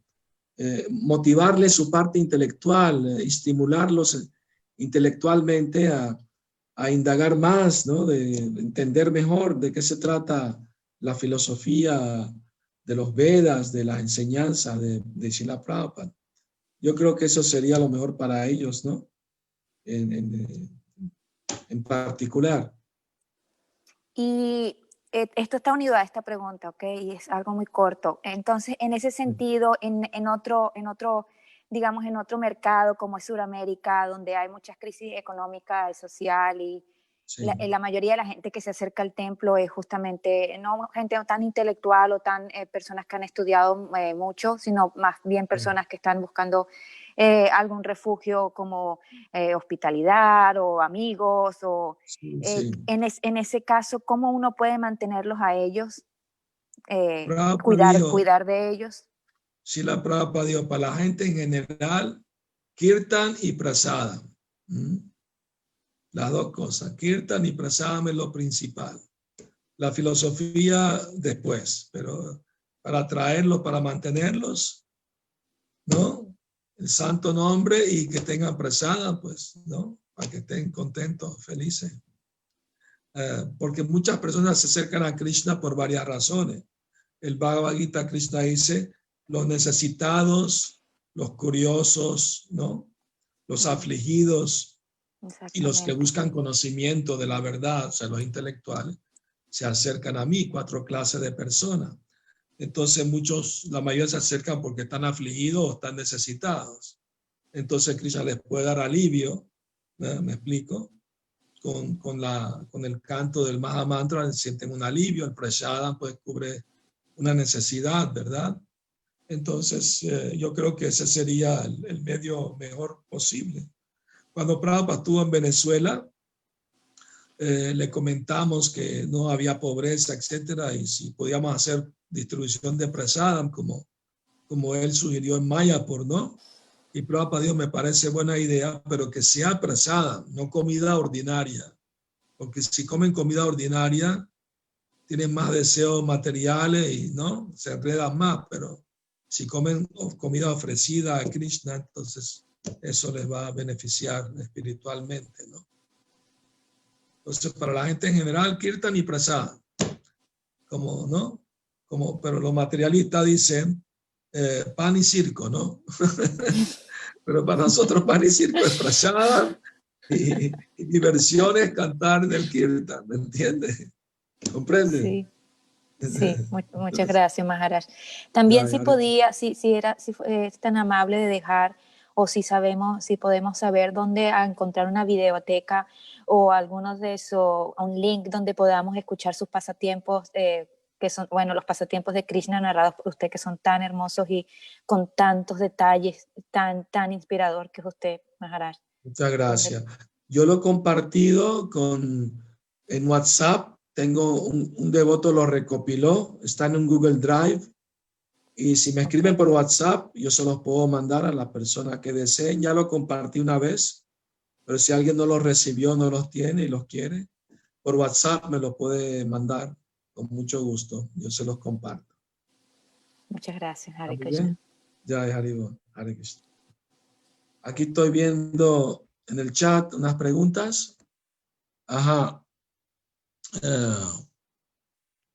Motivarles su parte intelectual, estimularlos intelectualmente a indagar más, ¿no? De entender mejor de qué se trata la filosofía de los Vedas, de las enseñanzas de Srila Prabhupada. Yo creo que eso sería lo mejor para ellos, ¿no? En particular. Y esto está unido a esta pregunta, ¿ok? Y es algo muy corto. Entonces, en ese sentido, en otro, digamos, en otro mercado como es Sudamérica, donde hay muchas crisis económica y social y Sí. la mayoría de la gente que se acerca al templo es justamente no gente tan intelectual o tan personas que han estudiado mucho, sino más bien personas que están buscando algún refugio como hospitalidad o amigos o Sí, sí. en ese caso, ¿cómo uno puede mantenerlos a ellos? Prabhupada dijo, Cuidar de ellos. Srila Prabhupada dijo, para la gente en general, Kirtan y Prasada. Las dos cosas, Kirtan y Prasadam es lo principal. La filosofía después, pero para atraerlos, para mantenerlos, ¿no? El santo nombre y que tengan Prasadam, pues, ¿no? Para que estén contentos, felices. Porque muchas personas se acercan a Krishna por varias razones. El Bhagavad Gita, Krishna dice, los necesitados, los curiosos, ¿no? Los afligidos, y los que buscan conocimiento de la verdad, o sea, los intelectuales, se acercan a mí, 4 clases de personas. Entonces la mayoría se acercan porque están afligidos o están necesitados. Entonces Krishna les puede dar alivio, ¿no? ¿Me explico? Con el canto del Mahamantra sienten un alivio, el Prasadam pues cubre una necesidad, ¿verdad? Entonces yo creo que ese sería el medio mejor posible. Cuando Prabhupada estuvo en Venezuela, le comentamos que no había pobreza, etcétera, y si podíamos hacer distribución de prasadam, como él sugirió en Mayapur, ¿no? Y Prabhupada dijo, me parece buena idea, pero que sea prasadam, no comida ordinaria. Porque si comen comida ordinaria, tienen más deseos materiales y, ¿no? Se enredan más, pero si comen comida ofrecida a Krishna, entonces eso les va a beneficiar espiritualmente, ¿no? Entonces, para la gente en general, Kirtan y Prasad, como, ¿no? Pero los materialistas dicen pan y circo, ¿no? Pero para nosotros pan y circo es Prasad y diversión es cantar del Kirtan, ¿me entiendes? ¿Comprende? Sí. Sí, muchas gracias, Maharaj. También si podía, si es tan amable de dejar, o si podemos saber dónde encontrar una videoteca o algunos de esos, un link donde podamos escuchar sus pasatiempos, que son, bueno, los pasatiempos de Krishna narrados por usted, que son tan hermosos y con tantos detalles, tan inspirador que es usted, Maharaj. Muchas gracias. Yo lo he compartido en WhatsApp. Tengo un devoto lo recopiló, está en un Google Drive, y si me escriben por WhatsApp, yo se los puedo mandar a la persona que deseen. Ya lo compartí una vez, pero si alguien no los recibió, no los tiene y los quiere, por WhatsApp me los puede mandar con mucho gusto. Yo se los comparto. Muchas gracias, Hare Krishna. Krishna. Ya, Hare Krishna. Aquí estoy viendo en el chat unas preguntas. Ajá.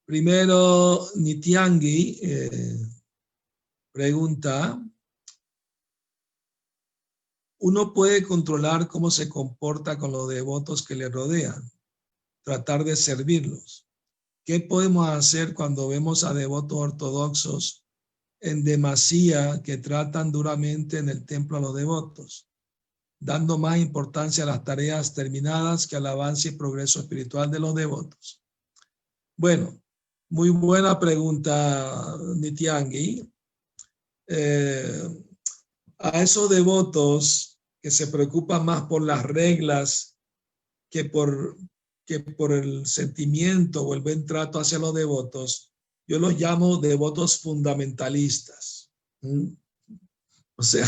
Primero, Nityangi pregunta, ¿uno puede controlar cómo se comporta con los devotos que le rodean? Tratar de servirlos. ¿Qué podemos hacer cuando vemos a devotos ortodoxos en demasía que tratan duramente en el templo a los devotos, dando más importancia a las tareas terminadas que al avance y progreso espiritual de los devotos? Bueno, muy buena pregunta, Nityangi. A esos devotos que se preocupan más por las reglas que por el sentimiento o el buen trato hacia los devotos, yo los llamo devotos fundamentalistas. O sea,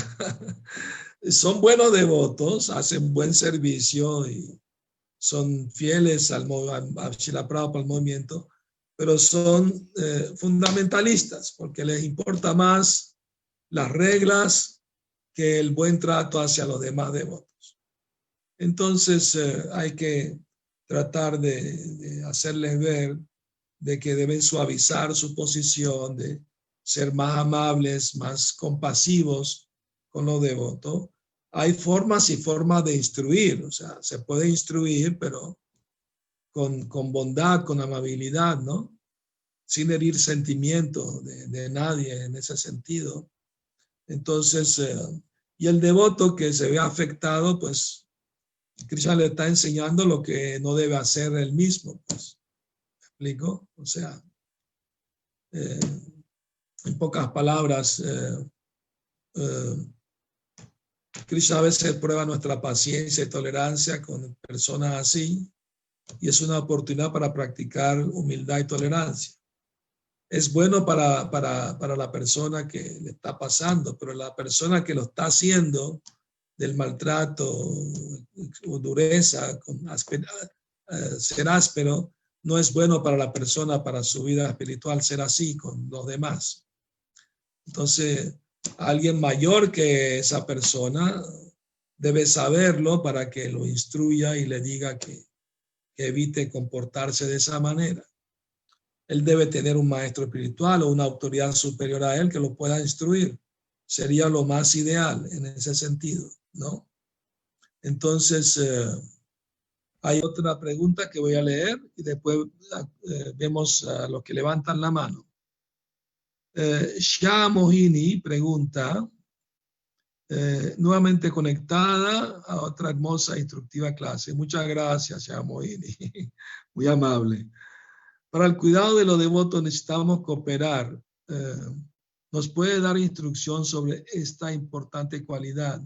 son buenos devotos, hacen buen servicio y son fieles a Srila Prabhupada, al movimiento, pero son fundamentalistas porque les importa más las reglas que el buen trato hacia los demás devotos. Entonces hay que tratar de hacerles ver de que deben suavizar su posición, de ser más amables, más compasivos con los devotos. Hay formas y formas de instruir, o sea, se puede instruir, pero con bondad, con amabilidad, ¿no? Sin herir sentimientos de nadie en ese sentido. Entonces, y el devoto que se ve afectado, pues Krishna le está enseñando lo que no debe hacer él mismo, pues. ¿Me explico? O sea, en pocas palabras, Krishna a veces prueba nuestra paciencia y tolerancia con personas así, y es una oportunidad para practicar humildad y tolerancia. Es bueno para la persona que le está pasando, pero la persona que lo está haciendo del maltrato o dureza, ser áspero, no es bueno para la persona, para su vida espiritual, ser así con los demás. Entonces, alguien mayor que esa persona debe saberlo para que lo instruya y le diga que evite comportarse de esa manera. Él debe tener un maestro espiritual o una autoridad superior a él que lo pueda instruir. Sería lo más ideal en ese sentido, ¿no? Entonces, hay otra pregunta que voy a leer y después vemos a los que levantan la mano. Shya Mohini pregunta, nuevamente conectada a otra hermosa e instructiva clase. Muchas gracias, Shya Mohini. Muy amable. Para el cuidado de los devotos necesitamos cooperar. ¿Nos puede dar instrucción sobre esta importante cualidad?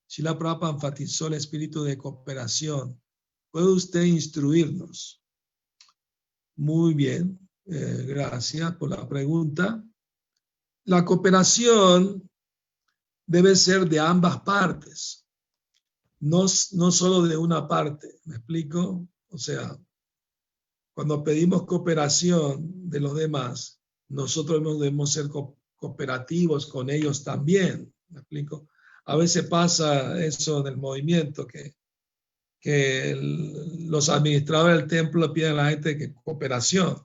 Srila Prabhupada enfatizó el espíritu de cooperación. ¿Puede usted instruirnos? Muy bien, gracias por la pregunta. La cooperación debe ser de ambas partes, no solo de una parte. ¿Me explico? O sea, cuando pedimos cooperación de los demás, nosotros debemos ser cooperativos con ellos también. ¿Me explico? A veces pasa eso en el movimiento, que los administradores del templo piden a la gente que cooperación,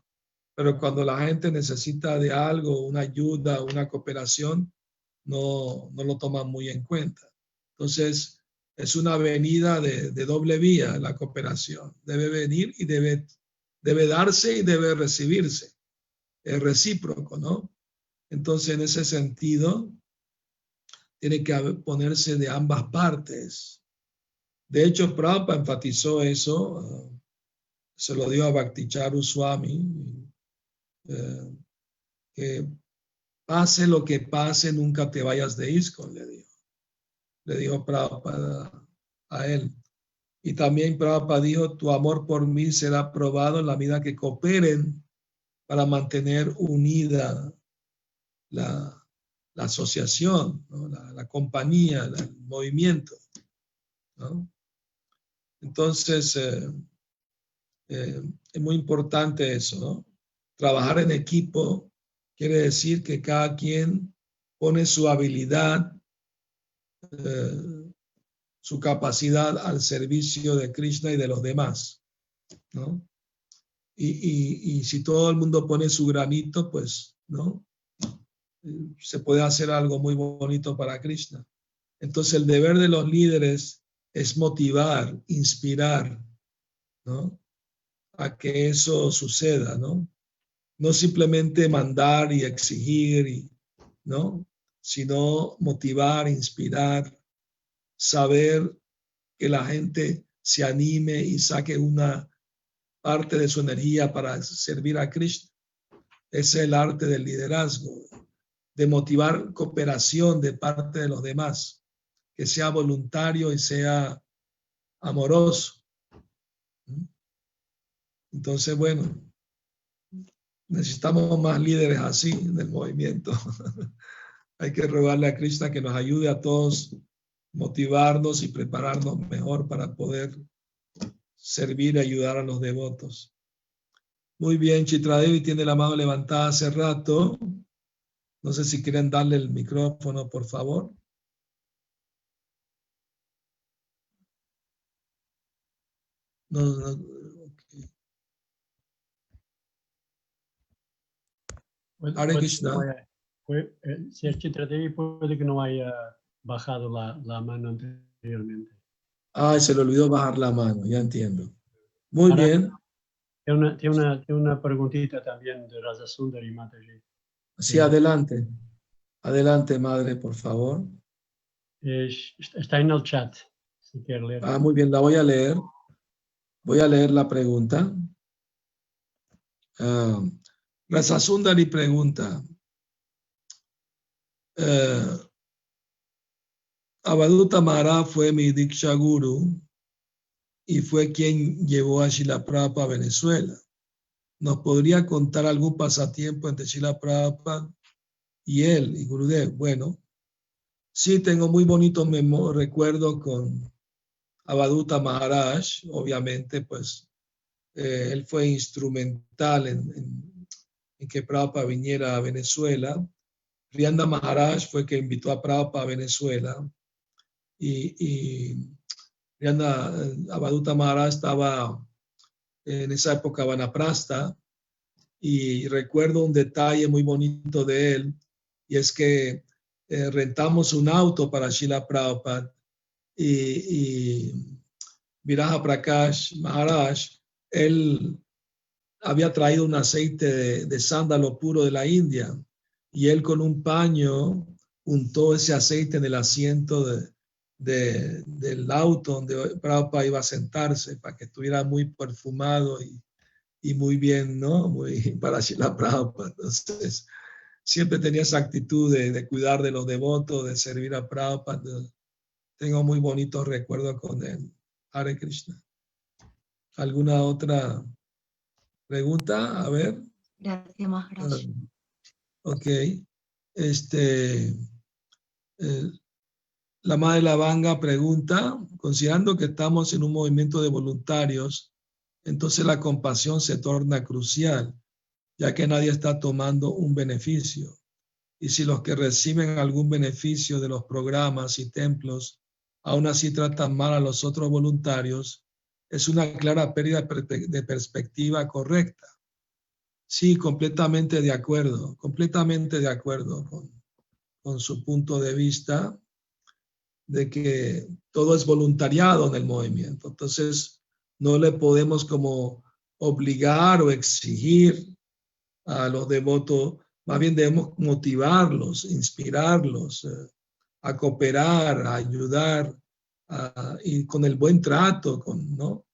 pero cuando la gente necesita de algo, una ayuda, una cooperación, no lo toman muy en cuenta. Entonces, es una avenida de doble vía la cooperación. Debe venir y debe darse y debe recibirse. Es recíproco, ¿no? Entonces, en ese sentido, tiene que ponerse de ambas partes. De hecho, Prabhupada enfatizó eso, se lo dio a Bhakticharu Swami, que pase lo que pase, nunca te vayas de ISKCON, le dijo Prabhupada a él. Y también Prabhupada dijo, tu amor por mí será probado en la medida que cooperen para mantener unida la asociación, ¿no? la compañía, el movimiento, ¿no? Entonces, es muy importante eso, ¿no? Trabajar en equipo quiere decir que cada quien pone su habilidad, su capacidad al servicio de Krishna y de los demás, ¿no? Y si todo el mundo pone su granito, pues, ¿no? Se puede hacer algo muy bonito para Krishna. Entonces, el deber de los líderes es motivar, inspirar, ¿no? A que eso suceda, ¿no? No simplemente mandar y exigir, ¿no? Sino motivar, inspirar, saber que la gente se anime y saque una parte de su energía para servir a Krishna. Ese es el arte del liderazgo, de motivar cooperación de parte de los demás, que sea voluntario y sea amoroso. Entonces, bueno, necesitamos más líderes así en el movimiento. Hay que rogarle a Krishna que nos ayude a todos, motivarnos y prepararnos mejor para poder servir y ayudar a los devotos. Muy bien, Chitradevi tiene la mano levantada hace rato. No sé si quieren darle el micrófono, por favor. No, okay. Hare Krishna. Si es Chitradevi, puede que no haya bajado la mano anteriormente. Ah, se le olvidó bajar la mano, ya entiendo. Muy Ahora, bien. Tiene una preguntita también de Raja Sundari Mataji. Sí, adelante. Adelante, madre, por favor. Está en el chat, si quiere leer. Ah, muy bien, la voy a leer. Voy a leer la pregunta. Raja Sundari pregunta. Avadhuta Maharaj fue mi Diksha Guru y fue quien llevó a Srila Prabhupada a Venezuela. ¿Nos podría contar algún pasatiempo entre Srila Prabhupada y él y Gurudev? Bueno, sí, tengo muy bonitos recuerdos con Avadhuta Maharaj. Obviamente, pues, él fue instrumental en que Prabhupada viniera a Venezuela. Rianda Maharaj fue que invitó a Prabhupada a Venezuela. Y Avadhuta Maharaj estaba en esa época Vanaprastha, y recuerdo un detalle muy bonito de él, y es que rentamos un auto para Srila Prabhupada, y Viraja Prakash Maharaj, él había traído un aceite de sándalo puro de la India, y él con un paño untó ese aceite en el asiento del auto donde Prabhupada iba a sentarse para que estuviera muy perfumado y muy bien, ¿no? Muy para Srila Prabhupada. Entonces, siempre tenía esa actitud de cuidar de los devotos, de servir a Prabhupada. Tengo muy bonitos recuerdos con él. Hare Krishna. ¿Alguna otra pregunta? A ver. Gracias, Maharaj. Ok. La Madre Lavanga pregunta, considerando que estamos en un movimiento de voluntarios, entonces la compasión se torna crucial, ya que nadie está tomando un beneficio. Y si los que reciben algún beneficio de los programas y templos aún así tratan mal a los otros voluntarios, es una clara pérdida de perspectiva correcta. Sí, completamente de acuerdo con su punto de vista de que todo es voluntariado en el movimiento. Entonces, no le podemos como obligar o exigir a los devotos, más bien debemos motivarlos, inspirarlos a cooperar, a ayudar, y con el buen trato, ¿no?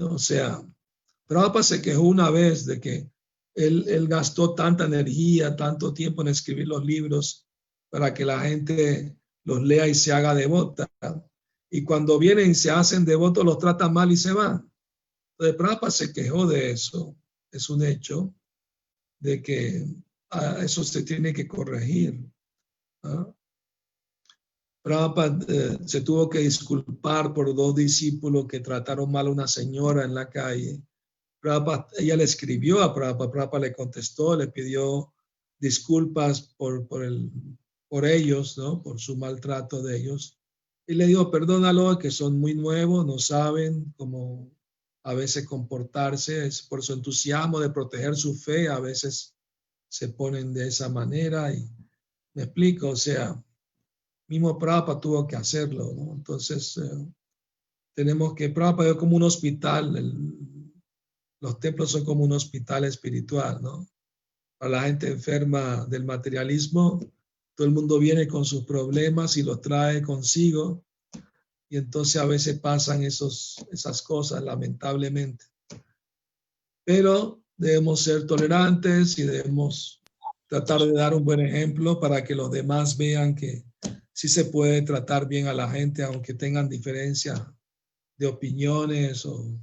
O sea, Prabhupada se quejó una vez de que él gastó tanta energía, tanto tiempo en escribir los libros para que la gente los lea y se haga devota. Y cuando vienen y se hacen devotos, los tratan mal y se van. Entonces, Prabhupada se quejó de eso. Es un hecho de que eso se tiene que corregir. Prabhupada se tuvo que disculpar por 2 discípulos que trataron mal a una señora en la calle. Prabhupada, ella le escribió a Prabhupada, Prabhupada le contestó, le pidió disculpas por ellos, ¿no? Por su maltrato de ellos. Y le dijo, perdónalo, que son muy nuevos, no saben cómo a veces comportarse, es por su entusiasmo de proteger su fe, a veces se ponen de esa manera. Y me explico, o sea, mismo Prabhupada tuvo que hacerlo, ¿no? Entonces, tenemos que, Prabhupada es como un hospital, los templos son como un hospital espiritual, ¿no? Para la gente enferma del materialismo, todo el mundo viene con sus problemas y los trae consigo, y entonces a veces pasan esas cosas, lamentablemente. Pero debemos ser tolerantes y debemos tratar de dar un buen ejemplo para que los demás vean que sí se puede tratar bien a la gente, aunque tengan diferencia de opiniones o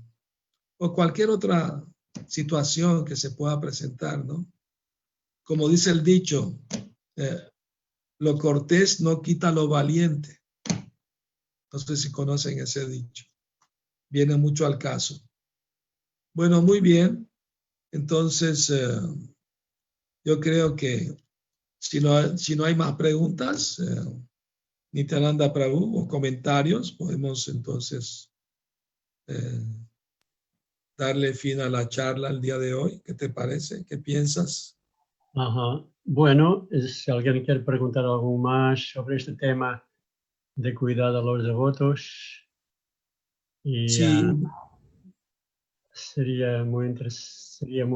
cualquier otra situación que se pueda presentar, ¿no? Como dice el dicho, lo cortés no quita lo valiente. No sé si conocen ese dicho. Viene mucho al caso. Bueno, muy bien. Entonces, yo creo que si no hay más preguntas, Nityananda Prabhu, o comentarios, podemos entonces darle fin a la charla el día de hoy. ¿Qué te parece? ¿Qué piensas? Ajá. Bueno, si alguien quiere preguntar algo más sobre este tema de cuidar a los devotos, y Sí. sería muy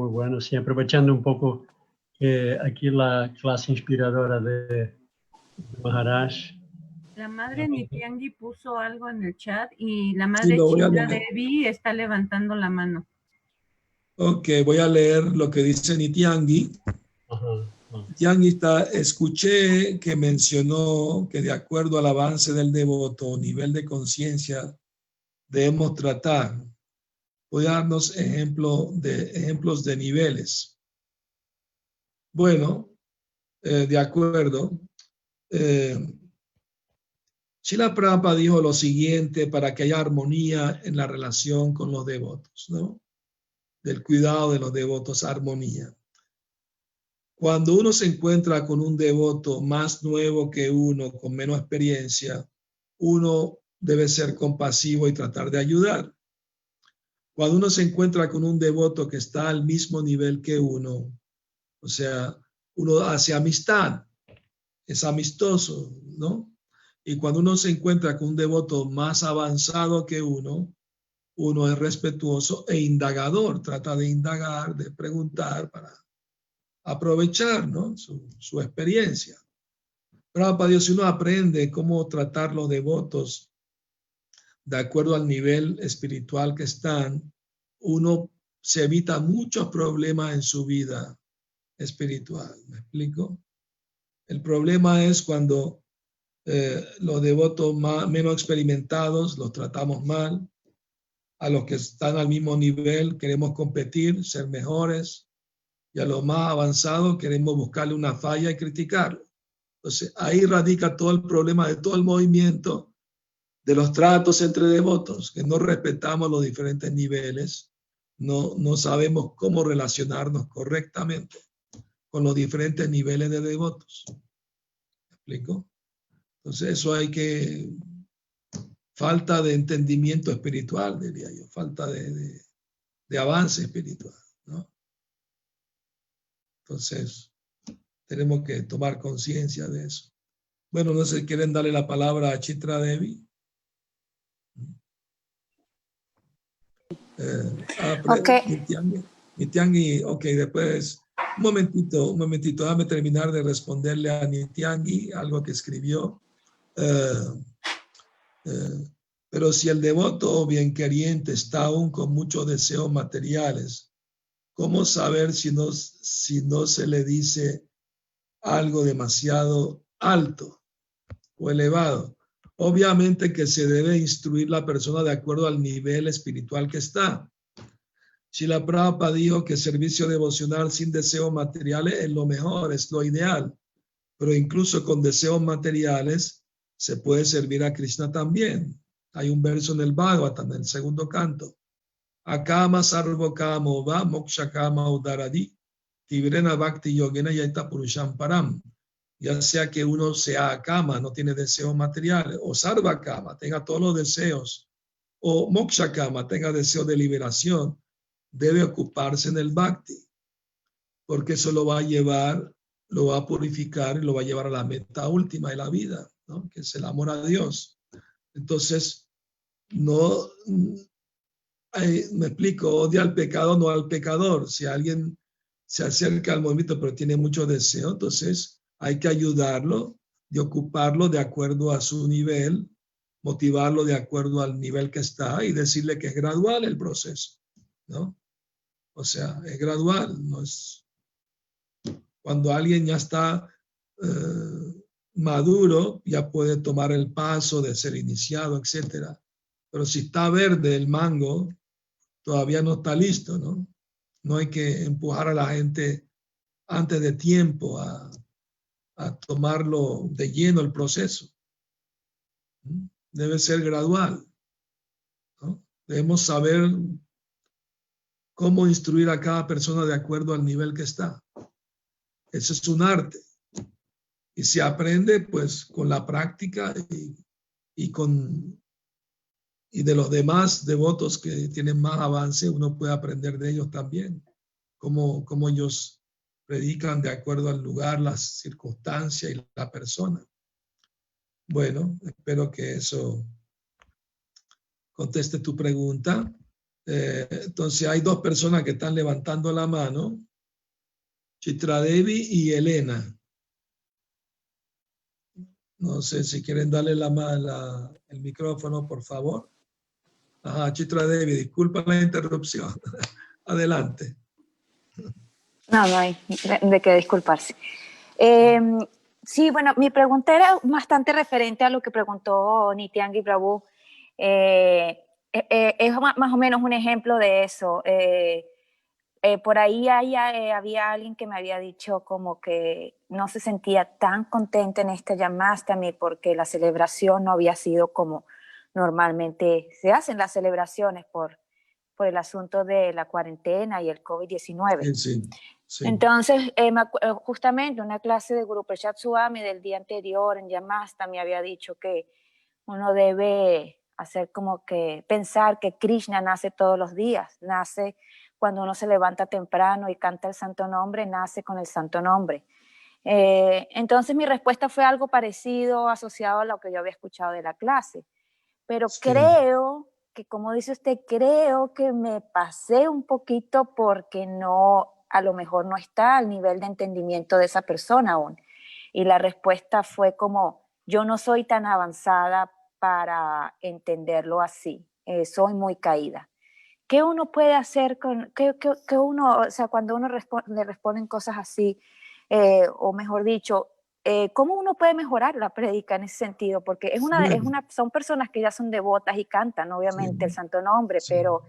bueno, sí, aprovechando un poco que aquí la clase inspiradora de Maharaj. La madre Nityangi puso algo en el chat y la madre Sí, lo voy a Chitra leer. Devi está levantando la mano. Ok, voy a leer lo que dice Nityangi. Nityangi escuché que mencionó que de acuerdo al avance del devoto o nivel de conciencia debemos tratar. Voy a darnos ejemplos de niveles. Bueno, de acuerdo. Srila Prabhupada dijo lo siguiente para que haya armonía en la relación con los devotos, ¿no? Del cuidado de los devotos, armonía. Cuando uno se encuentra con un devoto más nuevo que uno, con menos experiencia, uno debe ser compasivo y tratar de ayudar. Cuando uno se encuentra con un devoto que está al mismo nivel que uno, o sea, uno hace amistad, es amistoso, ¿no? Y cuando uno se encuentra con un devoto más avanzado que uno es respetuoso e indagador, trata de indagar, de preguntar para aprovechar, ¿no? su experiencia. Prabhupada Dios, si uno aprende cómo tratar los devotos de acuerdo al nivel espiritual que están, uno se evita muchos problemas en su vida espiritual. ¿Me explico? El problema es cuando los devotos menos experimentados los tratamos mal, a los que están al mismo nivel queremos competir, ser mejores, y a los más avanzados queremos buscarle una falla y criticarlo. Entonces ahí radica todo el problema de todo el movimiento de los tratos entre devotos, que no respetamos los diferentes niveles, no sabemos cómo relacionarnos correctamente con los diferentes niveles de devotos. ¿Me explico? Entonces eso hay que, falta de entendimiento espiritual, diría yo, falta de avance espiritual, ¿no? Entonces tenemos que tomar conciencia de eso. Bueno, no sé, ¿quieren darle la palabra a Chitra Devi? Nityangi, ok, después, un momentito, déjame terminar de responderle a Nityangi, algo que escribió. Pero si el devoto bien queriente está aún con muchos deseos materiales, ¿cómo saber si no se le dice algo demasiado alto o elevado? Obviamente que se debe instruir la persona de acuerdo al nivel espiritual que está. Srila Prabhupada dijo que servicio devocional sin deseos materiales es lo mejor, es lo ideal. Pero incluso con deseos materiales se puede servir a Krishna también. Hay un verso en el Bhagavatam, en el segundo canto. Akama sarvo kamo va moksha kama udaradi tibrena bhakti yogena yaita purusham param. Ya sea que uno sea akama, no tiene deseos materiales, o sarva kama, tenga todos los deseos, o moksha kama, tenga deseos de liberación, debe ocuparse en el bhakti, porque eso lo va a llevar, lo va a purificar y lo va a llevar a la meta última de la vida, ¿no? Que es el amor a Dios. Entonces, no, me explico, odia al pecado, no al pecador. Si alguien se acerca al movimiento pero tiene mucho deseo, entonces hay que ayudarlo, de ocuparlo de acuerdo a su nivel, motivarlo de acuerdo al nivel que está y decirle que es gradual el proceso, ¿no? O sea, es gradual, no es... Cuando alguien ya está maduro, ya puede tomar el paso de ser iniciado, etc. Pero si está verde el mango, todavía no está listo, ¿no? No hay que empujar a la gente antes de tiempo a a tomarlo de lleno el proceso. Debe ser gradual, ¿no? Debemos saber cómo instruir a cada persona de acuerdo al nivel que está. Eso es un arte. Y se aprende pues con la práctica y de los demás devotos que tienen más avance, uno puede aprender de ellos también, cómo ellos predican de acuerdo al lugar, las circunstancias y la persona. Bueno, espero que eso conteste tu pregunta. Entonces hay dos personas que están levantando la mano, Chitradevi y Elena. No sé si quieren darle el micrófono, por favor. Ajá, Chitradevi, disculpa la interrupción. Adelante. No hay de qué disculparse. Sí, bueno, mi pregunta era bastante referente a lo que preguntó Nityangi Prabhu. Es más o menos un ejemplo de eso. Por ahí había alguien que me había dicho como que no se sentía tan contenta en este Janmashtami porque la celebración no había sido como normalmente se hacen las celebraciones por el asunto de la cuarentena y el COVID-19. Sí. Entonces, justamente una clase de Guru Prasad Swami del día anterior en Janmashtami había dicho que uno debe hacer como que pensar que Krishna nace todos los días, nace cuando uno se levanta temprano y canta el santo nombre, nace con el santo nombre. Entonces mi respuesta fue algo parecido, asociado a lo que yo había escuchado de la clase. Pero sí, creo que, como dice usted, creo que me pasé un poquito porque a lo mejor no está al nivel de entendimiento de esa persona aún. Y la respuesta fue como, yo no soy tan avanzada para entenderlo así, soy muy caída. ¿Qué uno puede hacer o sea, cuando uno le responden cosas así, o mejor dicho, cómo uno puede mejorar la prédica en ese sentido? Porque son personas que ya son devotas y cantan, obviamente, el santo nombre, pero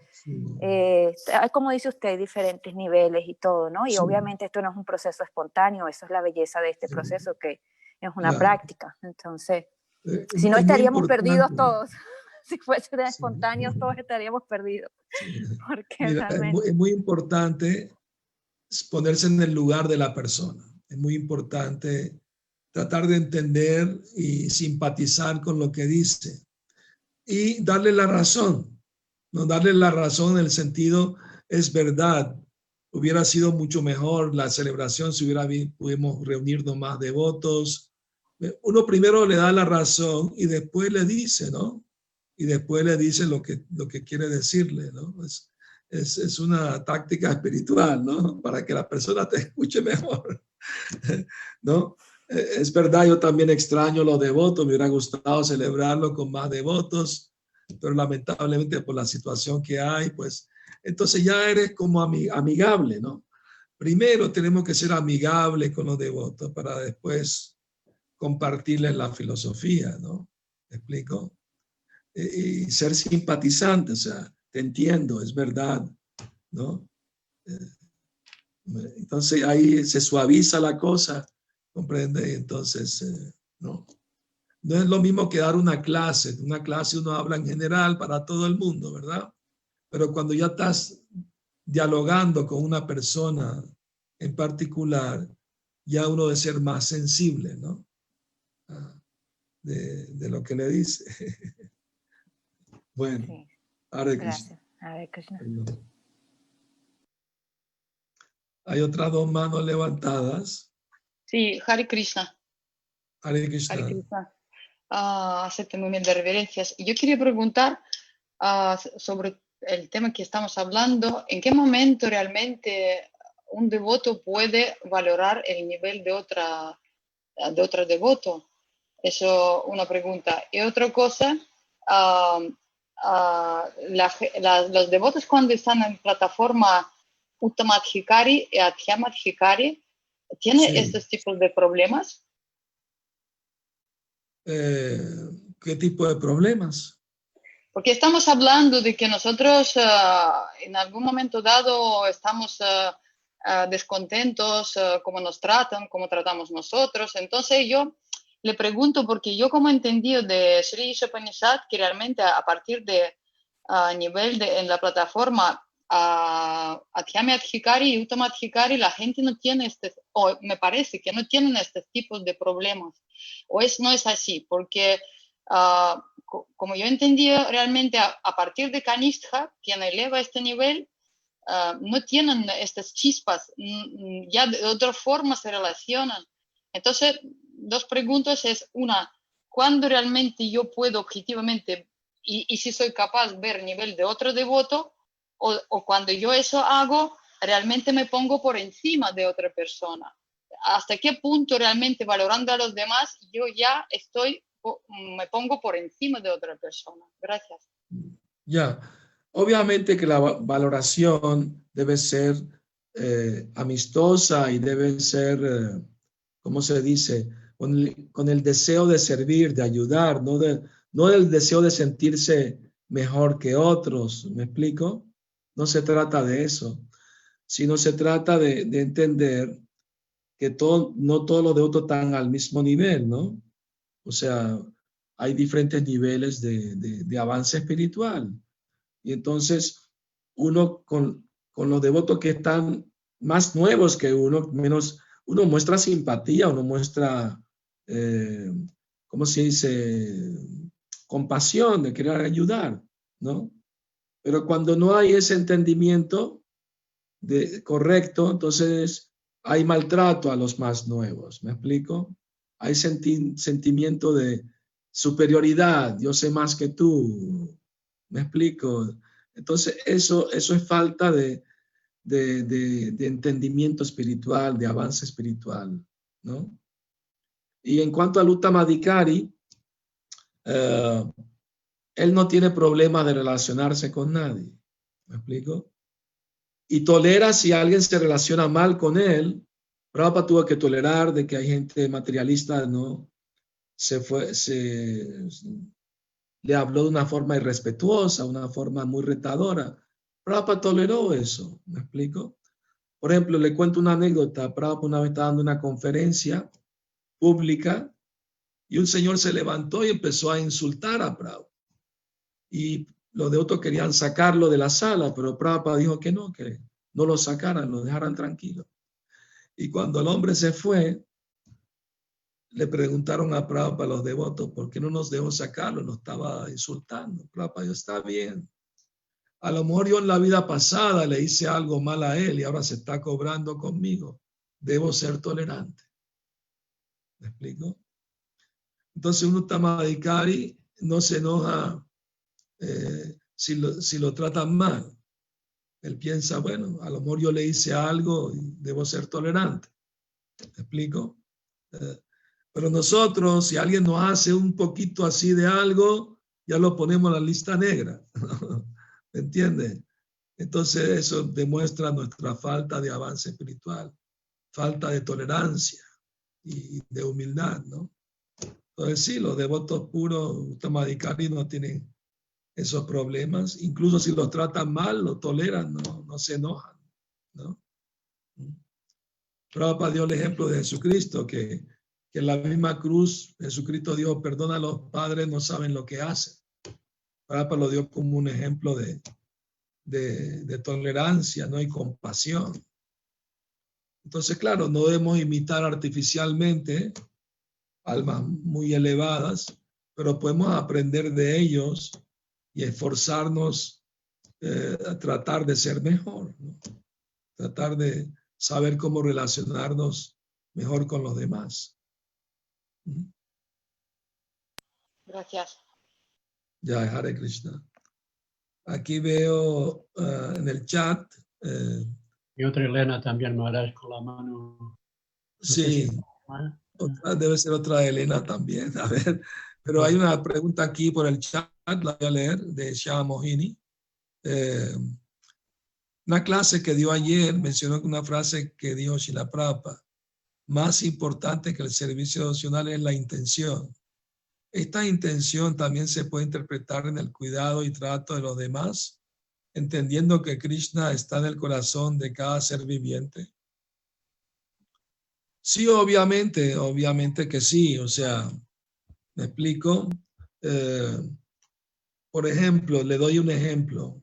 como dice usted, diferentes niveles y todo, ¿no? Y obviamente esto no es un proceso espontáneo, eso es la belleza de este proceso, que es una práctica. Entonces, si no estaríamos perdidos todos. Si fuese espontáneos, todos estaríamos perdidos. Porque mira, es muy importante ponerse en el lugar de la persona. Es muy importante tratar de entender y simpatizar con lo que dice. Y darle la razón. No darle la razón en el sentido, es verdad, hubiera sido mucho mejor la celebración si pudimos reunirnos más devotos. Uno primero le da la razón y después le dice, ¿no? Y después le dice lo que quiere decirle, ¿no? Es una táctica espiritual, ¿no? Para que la persona te escuche mejor, ¿no? Es verdad, yo también extraño los devotos, me hubiera gustado celebrarlo con más devotos, pero lamentablemente por la situación que hay, pues, entonces ya eres como amigable, ¿no? Primero tenemos que ser amigables con los devotos para después compartirles la filosofía, ¿no? ¿Me explico? Y ser simpatizante, o sea, te entiendo, es verdad, ¿no? Entonces ahí se suaviza la cosa, ¿comprende? Entonces, no es lo mismo que dar una clase uno habla en general para todo el mundo, ¿verdad? Pero cuando ya estás dialogando con una persona en particular, ya uno debe ser más sensible, ¿no? De lo que le dice. Bueno, sí. Hare Krishna. Hare Krishna. Hay otras dos manos levantadas. Sí, Hare Krishna. Hare Krishna. Hare Krishna. Acepte muy bien de reverencias. Yo quería preguntar sobre el tema que estamos hablando. ¿En qué momento realmente un devoto puede valorar el nivel de otro devoto? Eso una pregunta. Y otra cosa, los devotos cuando están en plataforma Uttamadhikari y Adhyamadhikari, ¿tienen estos tipos de problemas? ¿Qué tipo de problemas? Porque estamos hablando de que nosotros en algún momento dado estamos descontentos, cómo nos tratan, cómo tratamos nosotros. Entonces yo le pregunto, porque yo como he entendido de Sri Ishopanishad, que realmente a partir de nivel en la plataforma Adhyami Adhikari y Uttama Adhikari, la gente no tiene o me parece que no tienen estos tipos de problemas, o no es así, porque como yo he entendido realmente a partir de Kanistha, quien eleva este nivel, no tienen estas chispas, ya de otra forma se relacionan. Entonces, dos preguntas es, una, ¿cuándo realmente yo puedo objetivamente, y si soy capaz de ver nivel de otro devoto, o cuando yo eso hago, realmente me pongo por encima de otra persona? ¿Hasta qué punto realmente valorando a los demás yo ya me pongo por encima de otra persona? Gracias. Ya, obviamente que la valoración debe ser amistosa y debe ser, ¿cómo se dice? Con el deseo de servir, de ayudar, no el deseo de sentirse mejor que otros. ¿Me explico? No se trata de eso, sino se trata de entender que no todos los devotos están al mismo nivel, ¿no? O sea, hay diferentes niveles de avance espiritual. Y entonces, uno con los devotos que están más nuevos que uno muestra simpatía, uno muestra, ¿cómo se dice? Compasión, de querer ayudar, ¿no? Pero cuando no hay ese entendimiento correcto, entonces hay maltrato a los más nuevos, ¿me explico? Hay sentimiento de superioridad, yo sé más que tú, ¿me explico? Entonces eso es falta de entendimiento espiritual, de avance espiritual, ¿no? Y en cuanto al Uttama Adhikari, él no tiene problema de relacionarse con nadie, ¿me explico? Y tolera si alguien se relaciona mal con él. Prabhupada tuvo que tolerar de que hay gente materialista, ¿no? Le habló de una forma irrespetuosa, una forma muy retadora. Prabhupada toleró eso, ¿me explico? Por ejemplo, le cuento una anécdota. Prabhupada una vez estaba dando una conferencia pública y un señor se levantó y empezó a insultar a Prabhupada. Y los devotos querían sacarlo de la sala, pero Prabhupada dijo que no lo sacaran, lo dejaran tranquilo. Y cuando el hombre se fue, le preguntaron a Prabhupada, los devotos, ¿por qué no nos dejó sacarlo? Nos estaba insultando. Prabhupada dijo, está bien. A lo mejor yo en la vida pasada le hice algo mal a él y ahora se está cobrando conmigo. Debo ser tolerante. ¿Me explico? Entonces un Uttama Adhikari no se enoja si lo tratan mal. Él piensa, bueno, a lo mejor yo le hice algo y debo ser tolerante. ¿Me explico? Pero nosotros, si alguien nos hace un poquito así de algo, ya lo ponemos en la lista negra. ¿Me entiendes? Entonces eso demuestra nuestra falta de avance espiritual, falta de tolerancia y de humildad, ¿no? Entonces sí, los devotos puros, Uttama Adhikari, no tienen esos problemas. Incluso si los tratan mal, lo toleran, no se enojan, ¿no? Prabhupada dio el ejemplo de Jesucristo, que en la misma cruz Jesucristo dijo, perdona a los padres, no saben lo que hacen. Prabhupada lo dio como un ejemplo de tolerancia, ¿no? Y compasión. Entonces, claro, no debemos imitar artificialmente almas muy elevadas, pero podemos aprender de ellos y esforzarnos a tratar de ser mejor, ¿no? Tratar de saber cómo relacionarnos mejor con los demás. Gracias. Ya, Hare Krishna. Aquí veo en el chat. Y otra Elena también, Maharaj, con la mano. No sí, debe ser otra Elena también. A ver, pero hay una pregunta aquí por el chat, la voy a leer, de Shama Mohini. Una clase que dio ayer mencionó una frase que dijo Srila Prabhupada: más importante que el servicio devocional es la intención. Esta intención también se puede interpretar en el cuidado y trato de los demás, entendiendo que Krishna está en el corazón de cada ser viviente. Sí, obviamente que sí. O sea, me explico. Por ejemplo, le doy un ejemplo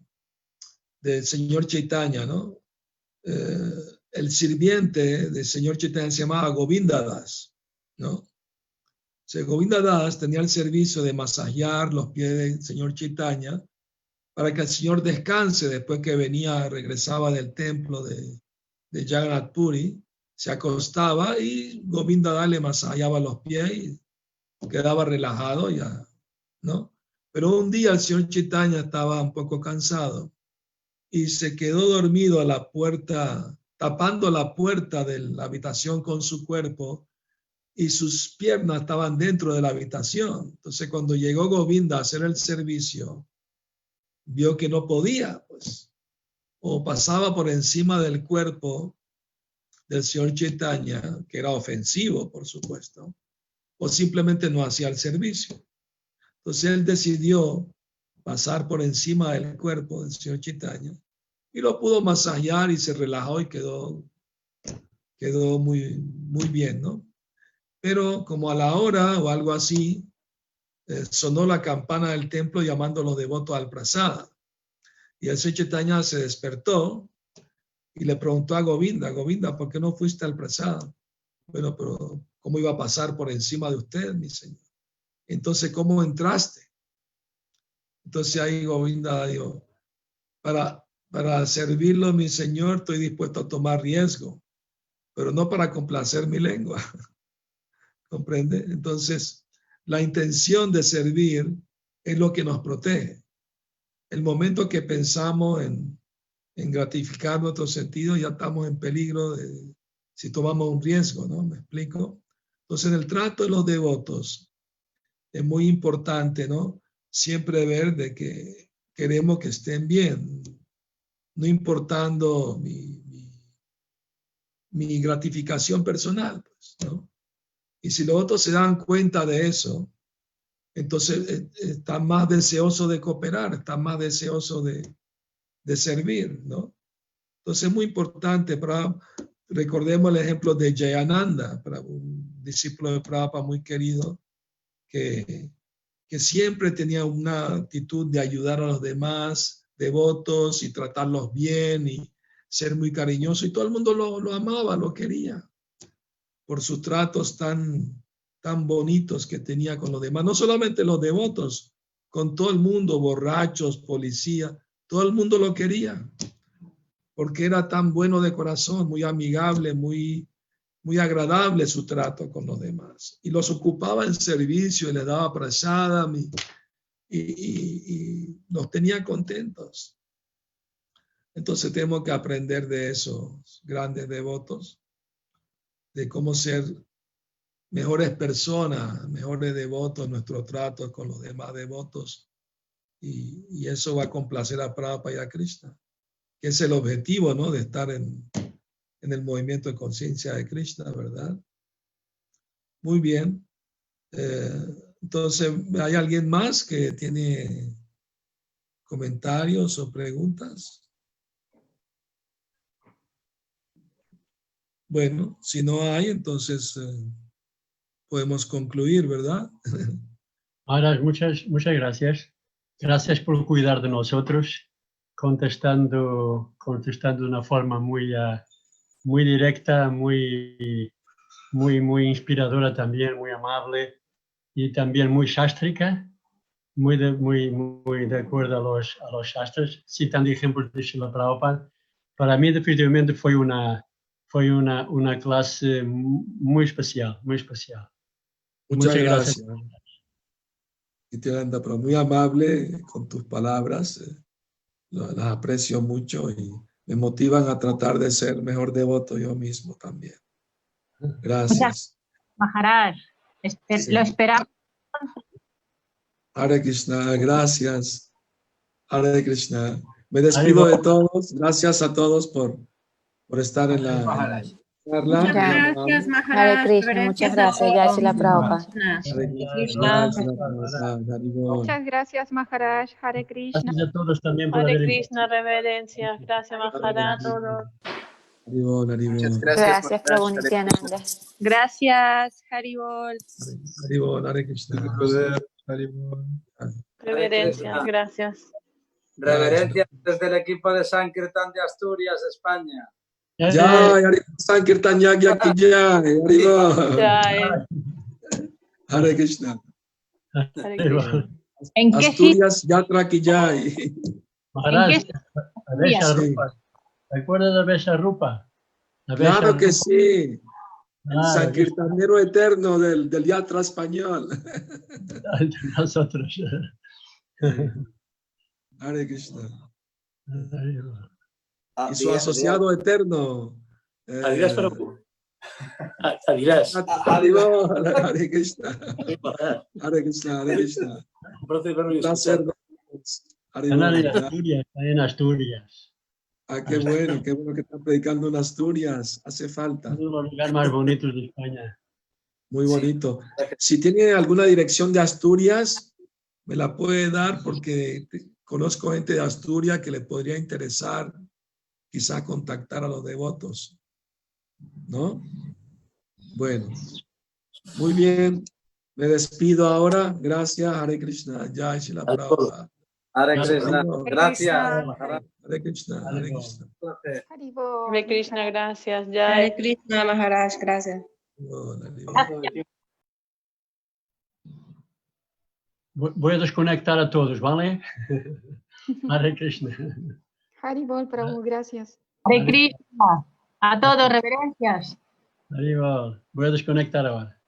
del señor Chaitanya, ¿no? El sirviente del señor Chaitanya se llamaba Govinda Das, ¿no? O sea, Govinda Das tenía el servicio de masajear los pies del señor Chaitanya para que el señor descanse después que regresaba del templo de Jagannath Puri, se acostaba y Govinda Das le masajeaba los pies y quedaba relajado ya, ¿no? Pero un día el señor Chaitanya estaba un poco cansado y se quedó dormido a la puerta, tapando la puerta de la habitación con su cuerpo, y sus piernas estaban dentro de la habitación. Entonces, cuando llegó Govinda a hacer el servicio, vio que no podía, pues, o pasaba por encima del cuerpo del señor Chaitanya, que era ofensivo, por supuesto, o simplemente no hacía el servicio. Entonces, él decidió pasar por encima del cuerpo del señor Chaitanya y lo pudo masajear y se relajó y quedó muy, muy bien, ¿no? Pero como a la hora o algo así, sonó la campana del templo llamando a los devotos al prasada. Y el señor Chaitanya se despertó y le preguntó a Govinda, Govinda, ¿por qué no fuiste al prasada? Bueno, pero ¿cómo iba a pasar por encima de usted, mi señor? Entonces, ¿cómo entraste? Entonces ahí Govinda dijo, para servirlo, mi señor, estoy dispuesto a tomar riesgo, pero no para complacer mi lengua. ¿Comprende? Entonces, la intención de servir es lo que nos protege. El momento que pensamos en gratificar nuestros sentidos, ya estamos en peligro si tomamos un riesgo, ¿no? ¿Me explico? Entonces, en el trato de los devotos, es muy importante, ¿no? Siempre ver de que queremos que estén bien, no importando mi gratificación personal, pues, ¿no? Y si los otros se dan cuenta de eso, entonces están más deseosos de cooperar, están más deseosos de servir, ¿no? Entonces es muy importante, recordemos el ejemplo de Jayananda, un discípulo de Prabhupada muy querido, que siempre tenía una actitud de ayudar a los demás devotos y tratarlos bien y ser muy cariñoso, y todo el mundo lo amaba, lo quería, por sus tratos tan bonitos que tenía con los demás, no solamente los devotos, con todo el mundo, borrachos, policía, todo el mundo lo quería, porque era tan bueno de corazón, muy amigable, muy agradable su trato con los demás. Y los ocupaba en servicio y les daba prasadam y los tenía contentos. Entonces tenemos que aprender de esos grandes devotos, de cómo ser mejores personas, mejores devotos en nuestro trato con los demás devotos. Y eso va a complacer a Prabhupada y a Krishna, que es el objetivo, ¿no? De estar en el movimiento de conciencia de Krishna, ¿verdad? Muy bien. Entonces, ¿hay alguien más que tiene comentarios o preguntas? Bueno, si no hay, entonces podemos concluir, ¿verdad? Ahora, muchas gracias. Gracias por cuidar de nosotros, contestando de una forma muy directa, muy inspiradora también, muy amable y también muy sástrica, muy de acuerdo a los shastras, citando ejemplos de Srila Prabhupada. Para mí definitivamente fue una clase muy especial, muy especial. Muchas gracias. Nityananda, pero muy amable con tus palabras, las aprecio mucho y me motivan a tratar de ser mejor devoto yo mismo también. Gracias. Maharaj, Sí. Lo esperamos. Hare Krishna, gracias. Hare Krishna. Me despido de todos. Gracias a todos por estar en la charla. Muchas gracias, Maharaj. Hare Krishna, muchas gracias. Ya se la Prabhupada. Muchas gracias, Maharaj. Hare Krishna. Gracias a todos también por Hare haber Krishna, reverencia. Gracias, Maharaj, a todos. Muchas Gracias, Prabhu Nityananda. Gracias, Haribol. Haribol, Hare Krishna. Reverencias, gracias. Reverencias desde el equipo de Sankirtan de Asturias, España. Jai, Sankirtan Yagya ki jai, Haribol. Jai. Hare Krishna. Hare Krishna. Asturias Yatra ki jai. Maharaj, ¿recuerda de Besha Rupa? Claro que sí. El sankirtanero eterno del Yatra español. Nosotros. Hare Krishna. Y su asociado eterno. Adidas Prabhu. Adidas. Hare Krishna. Hare Krishna, Hare Krishna. Placer. En Asturias. Ah, qué bueno que están predicando en Asturias. Hace falta. Uno de los lugares más bonitos de España. Muy bonito. Si tiene alguna dirección de Asturias, me la puede dar porque conozco gente de Asturias que le podría interesar quizá contactar a los devotos. ¿No? Bueno. Muy bien. Me despido ahora. Gracias. Hare Krishna. Jai Shila Prabhupada. Hare Krishna. Gracias. Hare Krishna. Hare Krishna. Hare Krishna, gracias. Jai. Hare Krishna, Maharaj, gracias. Voy a desconectar a todos, ¿vale? Hare Krishna. Haribol, Prabhu, gracias. Hare Krishna. A todos, reverencias. Haribol. Voy a desconectar ahora.